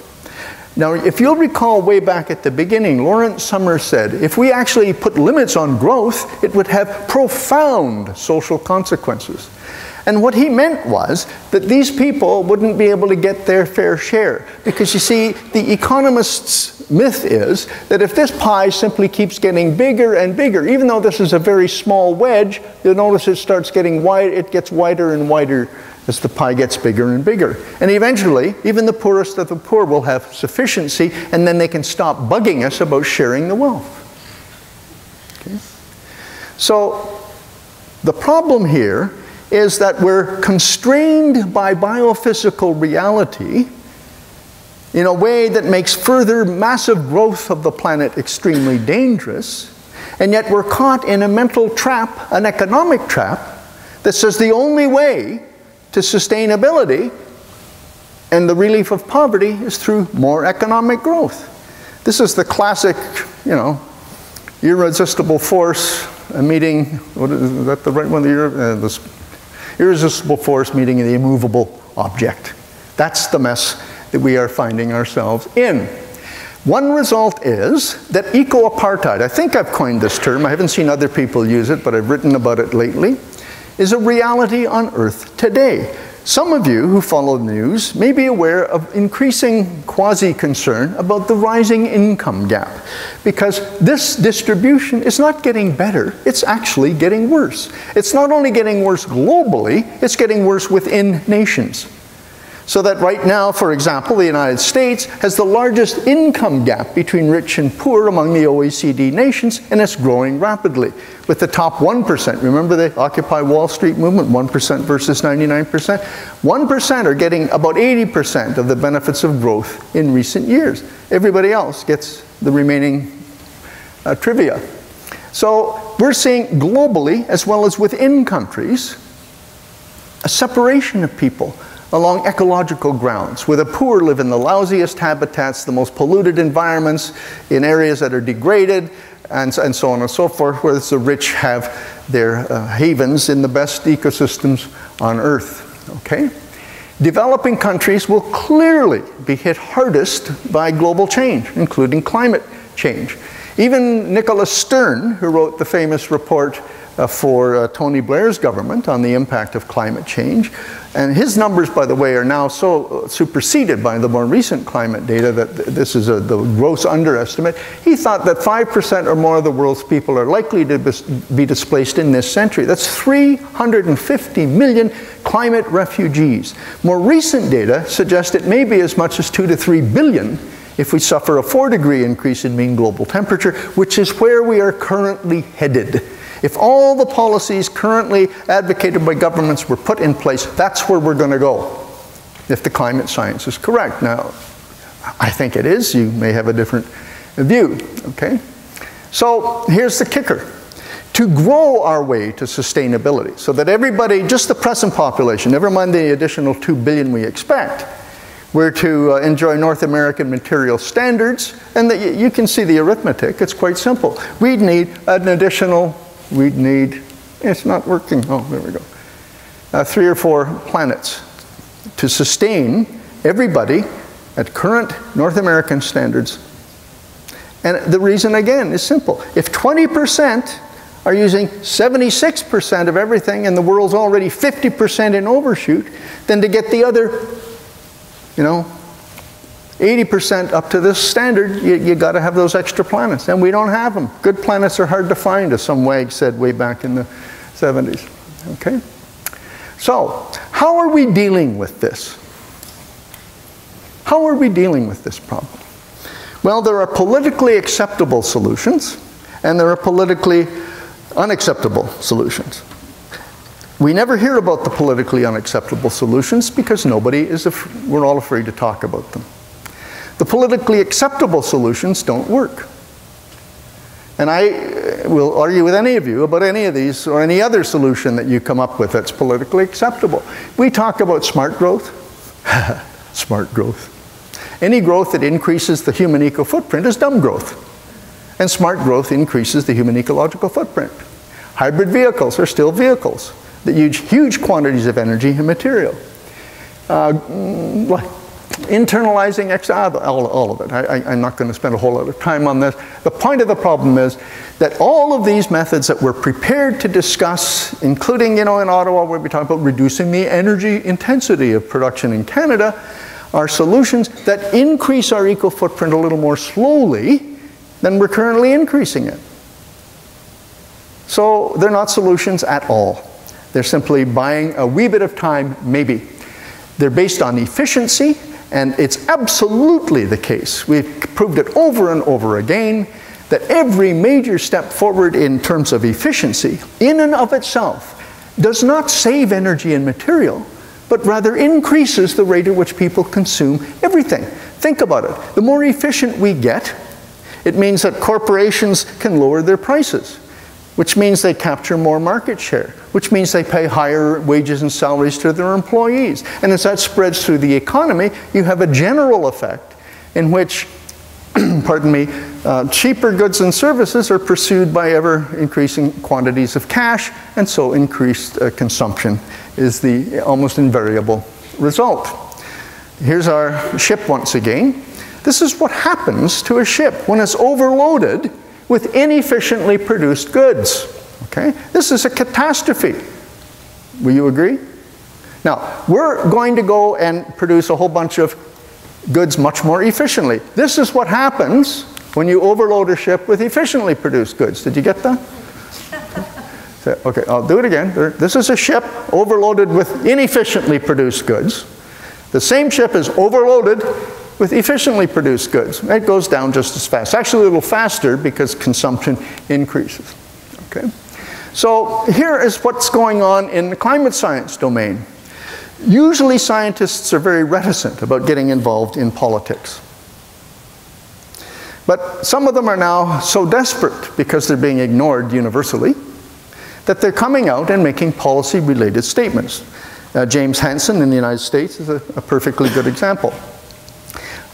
Now, if you'll recall way back at the beginning, Lawrence Summers said, if we actually put limits on growth, it would have profound social consequences. And what he meant was that these people wouldn't be able to get their fair share. Because you see, the economist's myth is that if this pie simply keeps getting bigger and bigger, even though this is a very small wedge, you'll notice it starts getting wide, it gets wider and wider as the pie gets bigger and bigger. And eventually, even the poorest of the poor will have sufficiency, and then they can stop bugging us about sharing the wealth. Okay? So, the problem here is that we're constrained by biophysical reality in a way that makes further massive growth of the planet extremely dangerous, and yet we're caught in a mental trap, an economic trap, that says the only way to sustainability and the relief of poverty is through more economic growth. This is the classic, irresistible force meeting, is that the right one? The irresistible force meeting the immovable object. That's the mess that we are finding ourselves in. One result is that eco-apartheid, I think I've coined this term, I haven't seen other people use it, but I've written about it lately, is a reality on Earth today. Some of you who follow the news may be aware of increasing quasi-concern about the rising income gap, because this distribution is not getting better, it's actually getting worse. It's not only getting worse globally, it's getting worse within nations. So that right now, for example, the United States has the largest income gap between rich and poor among the OECD nations, and it's growing rapidly. With the top 1%, remember the Occupy Wall Street movement, 1% versus 99%? 1% are getting about 80% of the benefits of growth in recent years. Everybody else gets the remaining trivia. So we're seeing globally, as well as within countries, a separation of people along ecological grounds, where the poor live in the lousiest habitats, the most polluted environments, in areas that are degraded, and so on and so forth, whereas the rich have their havens in the best ecosystems on Earth. Okay? Developing countries will clearly be hit hardest by global change, including climate change. Even Nicholas Stern, who wrote the famous report for Tony Blair's government on the impact of climate change. And his numbers, by the way, are now so superseded by the more recent climate data that this is the gross underestimate. He thought that 5% or more of the world's people are likely to be displaced in this century. That's 350 million climate refugees. More recent data suggest it may be as much as 2 to 3 billion if we suffer a 4-degree increase in mean global temperature, which is where we are currently headed. If all the policies currently advocated by governments were put in place, that's where we're going to go. if the climate science is correct. Now, I think it is. You may have a different view, okay? So here's the kicker. To grow our way to sustainability so that everybody, just the present population, never mind the additional 2 billion we expect, we're to enjoy North American material standards, and that you can see the arithmetic. It's quite simple. We'd need an additional, it's not working, oh, there we go, 3 or 4 planets to sustain everybody at current North American standards. And the reason, again, is simple. If 20% are using 76% of everything and the world's already 50% in overshoot, then to get the other, 80% up to this standard, you got to have those extra planets. And we don't have them. Good planets are hard to find, as some wag said way back in the 70s. Okay? So, how are we dealing with this? How are we dealing with this problem? Well, there are politically acceptable solutions, and there are politically unacceptable solutions. We never hear about the politically unacceptable solutions because we're all afraid to talk about them. The politically acceptable solutions don't work. And I will argue with any of you about any of these or any other solution that you come up with that's politically acceptable. We talk about smart growth. Smart growth. Any growth that increases the human eco-footprint is dumb growth. And smart growth increases the human ecological footprint. Hybrid vehicles are still vehicles that use huge quantities of energy and material. Internalizing all of it. I'm not going to spend a whole lot of time on this. The point of the problem is that all of these methods that we're prepared to discuss, including, in Ottawa, where we talk about reducing the energy intensity of production in Canada, are solutions that increase our eco-footprint a little more slowly than we're currently increasing it. So they're not solutions at all. They're simply buying a wee bit of time, maybe. They're based on efficiency, and it's absolutely the case. We've proved it over and over again that every major step forward in terms of efficiency, in and of itself, does not save energy and material, but rather increases the rate at which people consume everything. Think about it. The more efficient we get, it means that corporations can lower their prices, which means they capture more market share, which means they pay higher wages and salaries to their employees. And as that spreads through the economy, you have a general effect in which, pardon me, cheaper goods and services are pursued by ever-increasing quantities of cash, and so increased consumption is the almost invariable result. Here's our ship once again. This is what happens to a ship when it's overloaded with inefficiently produced goods. Okay? This is a catastrophe. Will you agree? Now, we're going to go and produce a whole bunch of goods much more efficiently. This is what happens when you overload a ship with efficiently produced goods. Did you get that? Okay, I'll do it again. This is a ship overloaded with inefficiently produced goods. The same ship is overloaded with efficiently produced goods. It goes down just as fast. Actually a little faster because consumption increases. Okay? So here is what's going on in the climate science domain. Usually scientists are very reticent about getting involved in politics. But some of them are now so desperate because they're being ignored universally that they're coming out and making policy-related statements. James Hansen in the United States is a perfectly good example.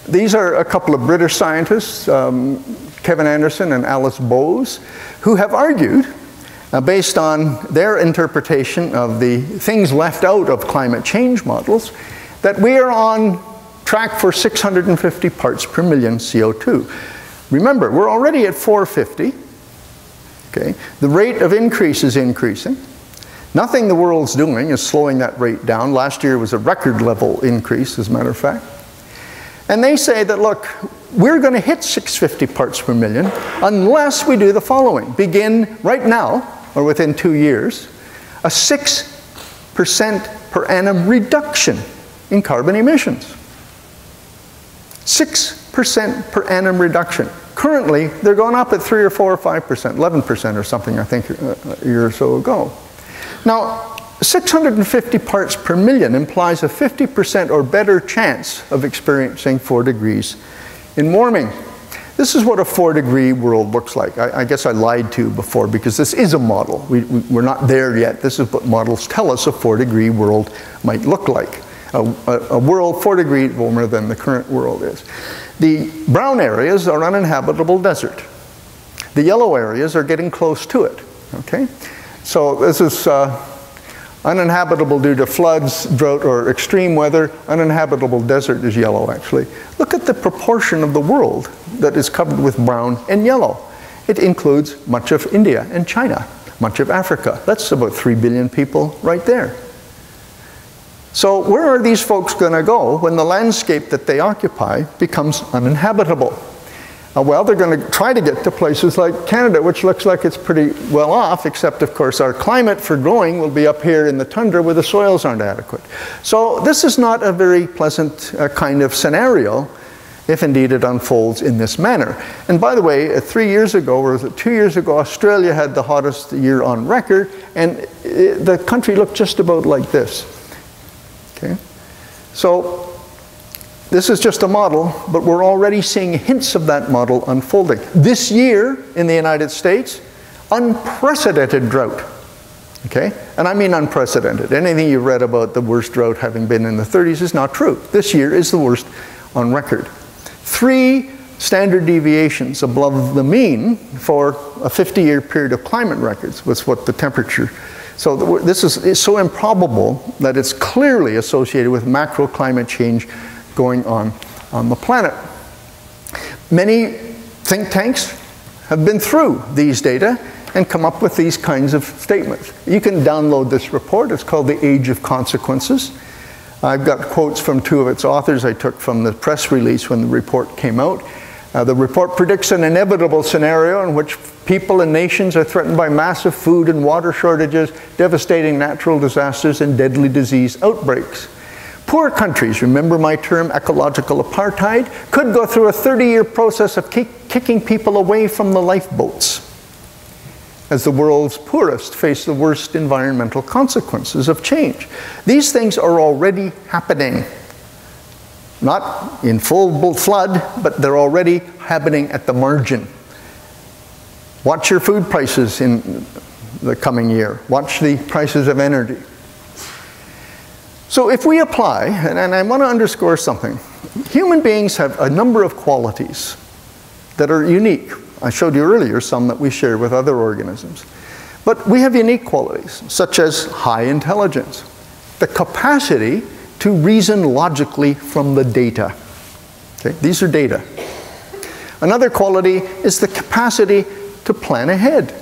These are a couple of British scientists, Kevin Anderson and Alice Bowes, who have argued, based on their interpretation of the things left out of climate change models, that we are on track for 650 parts per million CO2. Remember, we're already at 450. Okay? The rate of increase is increasing. Nothing the world's doing is slowing that rate down. Last year was a record level increase, as a matter of fact. And they say that, look, we're going to hit 650 parts per million unless we do the following. Begin right now, or within 2 years, a 6% per annum reduction in carbon emissions. 6% per annum reduction. Currently, they're going up at 3 or 4 or 5%, 11% or something, I think, a year or so ago. Now, 650 parts per million implies a 50% or better chance of experiencing 4 degrees in warming. This is what a 4-degree world looks like. I guess I lied to you before, because this is a model. We're not there yet. This is what models tell us a 4-degree world might look like. A world 4 degrees warmer than the current world is. The brown areas are uninhabitable desert. The yellow areas are getting close to it. Okay? So this is uninhabitable due to floods, drought, or extreme weather. Uninhabitable desert is yellow, actually. Look at the proportion of the world that is covered with brown and yellow. It includes much of India and China, much of Africa. That's about 3 billion people right there. So where are these folks going to go when the landscape that they occupy becomes uninhabitable? Well, they're going to try to get to places like Canada, which looks like it's pretty well off, except of course our climate for growing will be up here in the tundra where the soils aren't adequate. So this is not a very pleasant kind of scenario, if indeed it unfolds in this manner. And by the way, 3 years ago, or was it 2 years ago, Australia had the hottest year on record, and the country looked just about like this. Okay? So this is just a model, but we're already seeing hints of that model unfolding. This year in the United States, unprecedented drought. Okay? And I mean unprecedented. Anything you've read about the worst drought having been in the 30s is not true. This year is the worst on record. 3 standard deviations above the mean for a 50-year period of climate records was what the temperature. So this is so improbable that it's clearly associated with macro climate change going on the planet. Many think tanks have been through these data and come up with these kinds of statements. You can download this report. It's called The Age of Consequences. I've got quotes from 2 of its authors I took from the press release when the report came out. The report predicts an inevitable scenario in which people and nations are threatened by massive food and water shortages, devastating natural disasters, and deadly disease outbreaks. Poor countries, remember my term ecological apartheid, could go through a 30-year process of kicking people away from the lifeboats as the world's poorest face the worst environmental consequences of change. These things are already happening. Not in full flood, but they're already happening at the margin. Watch your food prices in the coming year. Watch the prices of energy. So if we apply, and I want to underscore something, human beings have a number of qualities that are unique. I showed you earlier some that we share with other organisms. But we have unique qualities, such as high intelligence, the capacity to reason logically from the data. Okay? These are data. Another quality is the capacity to plan ahead,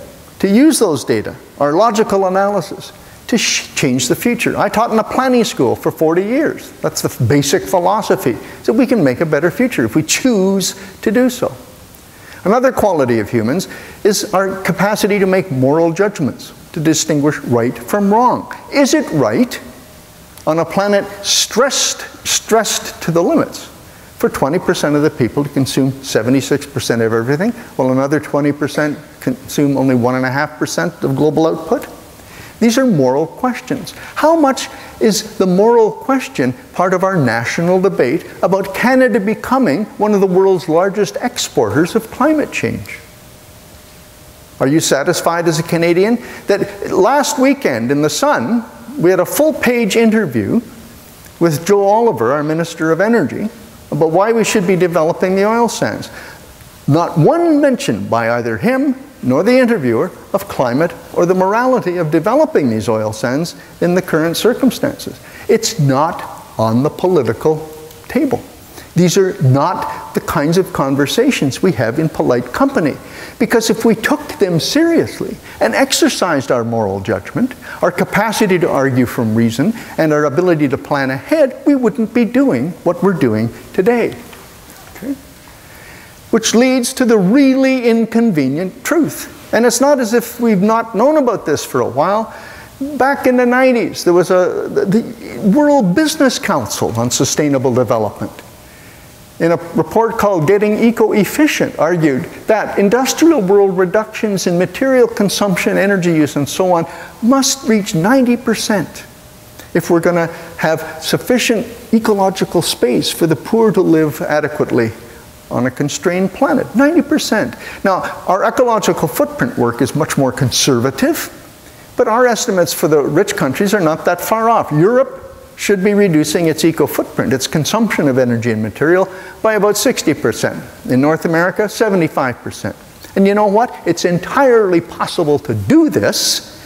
to use those data, our logical analysis, to change the future. I taught in a planning school for 40 years. That's the basic philosophy. So we can make a better future if we choose to do so. Another quality of humans is our capacity to make moral judgments, to distinguish right from wrong. Is it right on a planet stressed to the limits for 20% of the people to consume 76% of everything, while another 20% consume only 1.5% of global output? These are moral questions. How much is the moral question part of our national debate about Canada becoming one of the world's largest exporters of climate change? Are you satisfied as a Canadian that last weekend in The Sun, we had a full-page interview with Joe Oliver, our Minister of Energy, about why we should be developing the oil sands? Not one mention by either him nor the interviewer of climate or the morality of developing these oil sands in the current circumstances. It's not on the political table. These are not the kinds of conversations we have in polite company. Because if we took them seriously and exercised our moral judgment, our capacity to argue from reason, and our ability to plan ahead, we wouldn't be doing what we're doing today. Okay? Which leads to the really inconvenient truth. And it's not as if we've not known about this for a while. Back in the 90s, there was the World Business Council on Sustainable Development. in a report called Getting Eco-Efficient, argued that industrial world reductions in material consumption, energy use, and so on must reach 90% if we're going to have sufficient ecological space for the poor to live adequately on a constrained planet. 90%. Now, our ecological footprint work is much more conservative, but our estimates for the rich countries are not that far off. Europe should be reducing its eco-footprint, its consumption of energy and material, by about 60%. In North America, 75%. And you know what? It's entirely possible to do this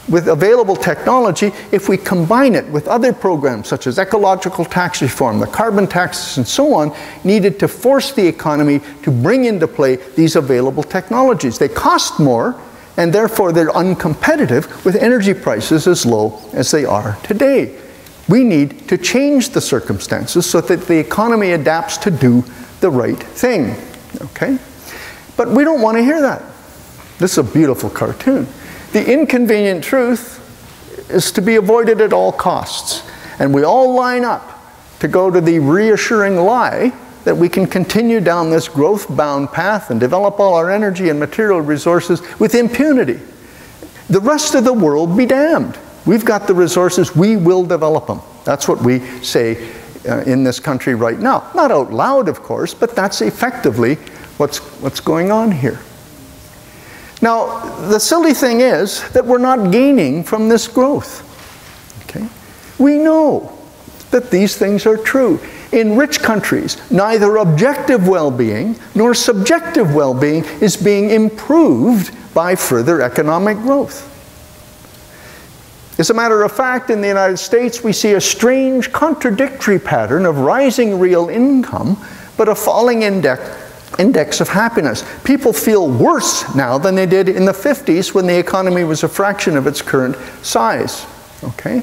with available technology if we combine it with other programs such as ecological tax reform, the carbon taxes and so on, needed to force the economy to bring into play these available technologies. They cost more, and therefore they're uncompetitive with energy prices as low as they are today. We need to change the circumstances so that the economy adapts to do the right thing, okay? But we don't want to hear that. This is a beautiful cartoon. The inconvenient truth is to be avoided at all costs. And we all line up to go to the reassuring lie that we can continue down this growth-bound path and develop all our energy and material resources with impunity. The rest of the world be damned. We've got the resources, we will develop them. That's what we say in this country right now. Not out loud, of course, but that's effectively what's going on here. Now, the silly thing is that we're not gaining from this growth. Okay? We know that these things are true. In rich countries, neither objective well-being nor subjective well-being is being improved by further economic growth. As a matter of fact, in the United States, we see a strange contradictory pattern of rising real income, but a falling index of happiness. People feel worse now than they did in the 50s when the economy was a fraction of its current size. Okay?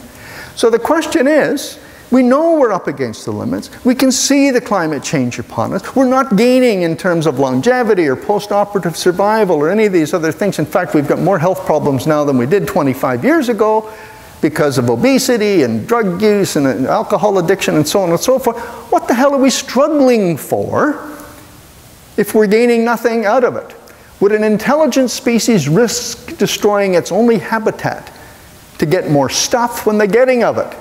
So the question is, we know we're up against the limits. We can see the climate change upon us. We're not gaining in terms of longevity or post-operative survival or any of these other things. In fact, we've got more health problems now than we did 25 years ago because of obesity and drug use and alcohol addiction and so on and so forth. What the hell are we struggling for if we're gaining nothing out of it? Would an intelligent species risk destroying its only habitat to get more stuff when the getting of it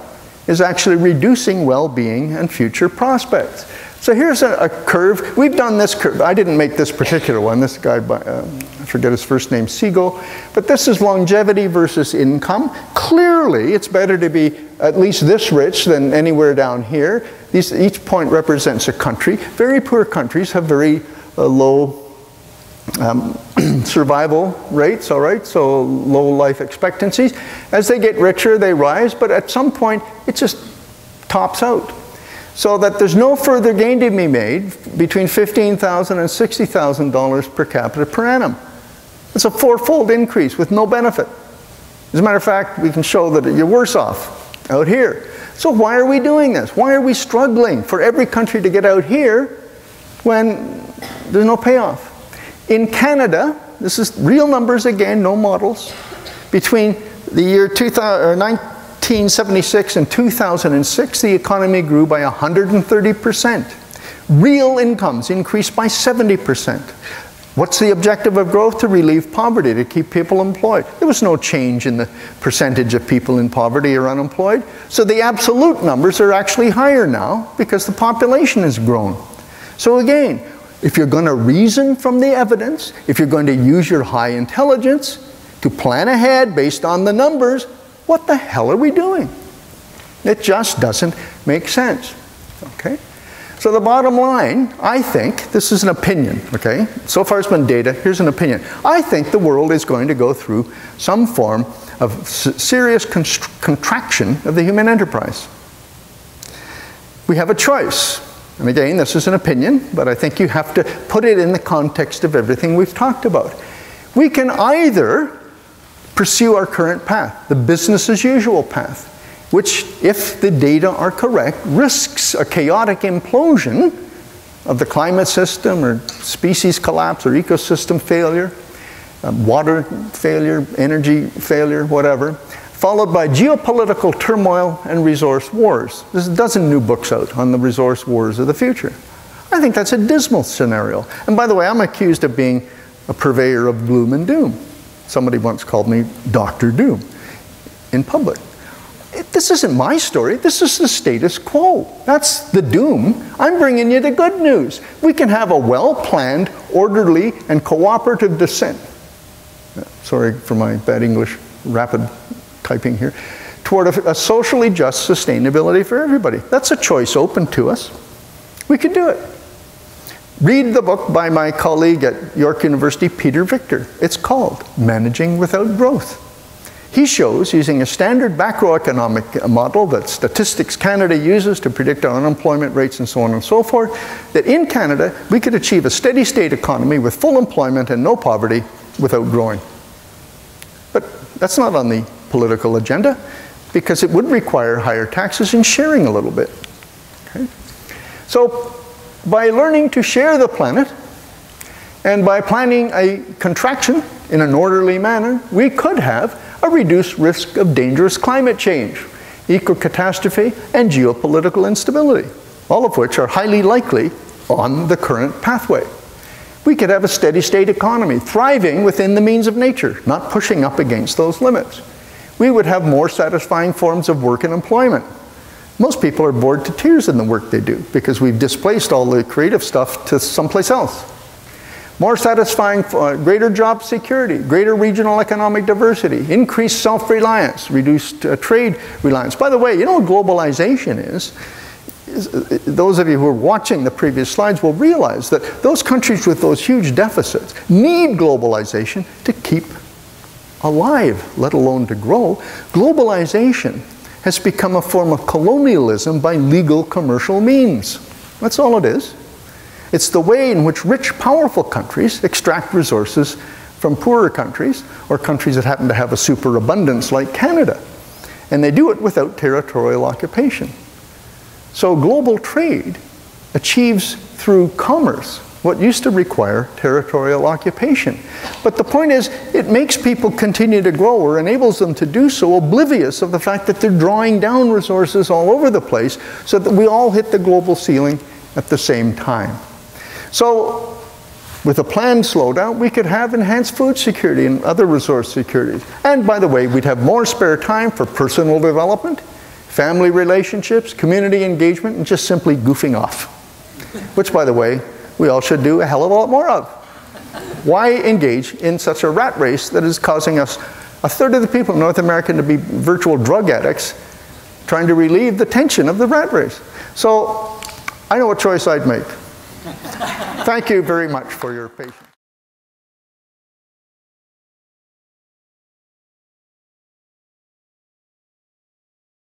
is actually reducing well-being and future prospects? So here's a curve. We've done this curve. I didn't make this particular one. This guy, I forget his first name, Siegel. But this is longevity versus income. Clearly, it's better to be at least this rich than anywhere down here. Each point represents a country. Very poor countries have very low survival rates, all right, so low life expectancies. As they get richer, they rise, but at some point, it just tops out. So that there's no further gain to be made between $15,000 and $60,000 per capita per annum. It's a fourfold increase with no benefit. As a matter of fact, we can show that you're worse off out here. So why are we doing this? Why are we struggling for every country to get out here when there's no payoff? In Canada, this is real numbers again, no models, between the year 1976 and 2006, the economy grew by 130%. Real incomes increased by 70%. What's the objective of growth? To relieve poverty, to keep people employed. There was no change in the percentage of people in poverty or unemployed. So the absolute numbers are actually higher now because the population has grown. So again, if you're going to reason from the evidence, if you're going to use your high intelligence to plan ahead based on the numbers, what the hell are we doing? It just doesn't make sense, okay? So the bottom line, I think, this is an opinion, okay? So far it's been data, here's an opinion. I think the world is going to go through some form of serious contraction of the human enterprise. We have a choice. And again, this is an opinion, but I think you have to put it in the context of everything we've talked about. We can either pursue our current path, the business as usual path, which, if the data are correct, risks a chaotic implosion of the climate system or species collapse or ecosystem failure, water failure, energy failure, whatever, followed by geopolitical turmoil and resource wars. There's a dozen new books out on the resource wars of the future. I think that's a dismal scenario. And by the way, I'm accused of being a purveyor of gloom and doom. Somebody once called me Dr. Doom in public. This isn't my story. This is the status quo. That's the doom. I'm bringing you the good news. We can have a well-planned, orderly, and cooperative descent. Sorry for my bad English, rapid typing here. Toward a socially just sustainability for everybody. That's a choice open to us. We could do it. Read the book by my colleague at York University, Peter Victor. It's called Managing Without Growth. He shows, using a standard macroeconomic model that Statistics Canada uses to predict our unemployment rates and so on and so forth, that in Canada we could achieve a steady state economy with full employment and no poverty without growing. But that's not on the political agenda, because it would require higher taxes and sharing a little bit. Okay? So by learning to share the planet and by planning a contraction in an orderly manner, we could have a reduced risk of dangerous climate change, eco-catastrophe, and geopolitical instability, all of which are highly likely on the current pathway. We could have a steady state economy, thriving within the means of nature, not pushing up against those limits. We would have more satisfying forms of work and employment. Most people are bored to tears in the work they do because we've displaced all the creative stuff to someplace else. More satisfying, greater job security, greater regional economic diversity, increased self-reliance, reduced trade reliance. By the way, you know what globalization is? Those of you who are watching the previous slides will realize that those countries with those huge deficits need globalization to keep alive, let alone to grow. Globalization has become a form of colonialism by legal commercial means. That's all it is. It's the way in which rich, powerful countries extract resources from poorer countries, or countries that happen to have a superabundance like Canada. And they do it without territorial occupation. So global trade achieves through commerce what used to require territorial occupation. But the point is, it makes people continue to grow, or enables them to do so, oblivious of the fact that they're drawing down resources all over the place, so that we all hit the global ceiling at the same time. So, with a planned slowdown, we could have enhanced food security and other resource securities. And by the way, we'd have more spare time for personal development, family relationships, community engagement, and just simply goofing off. Which, by the way, we all should do a hell of a lot more of. Why engage in such a rat race that is causing us, a third of the people in North America, to be virtual drug addicts, trying to relieve the tension of the rat race? So, I know what choice I'd make. Thank you very much for your patience.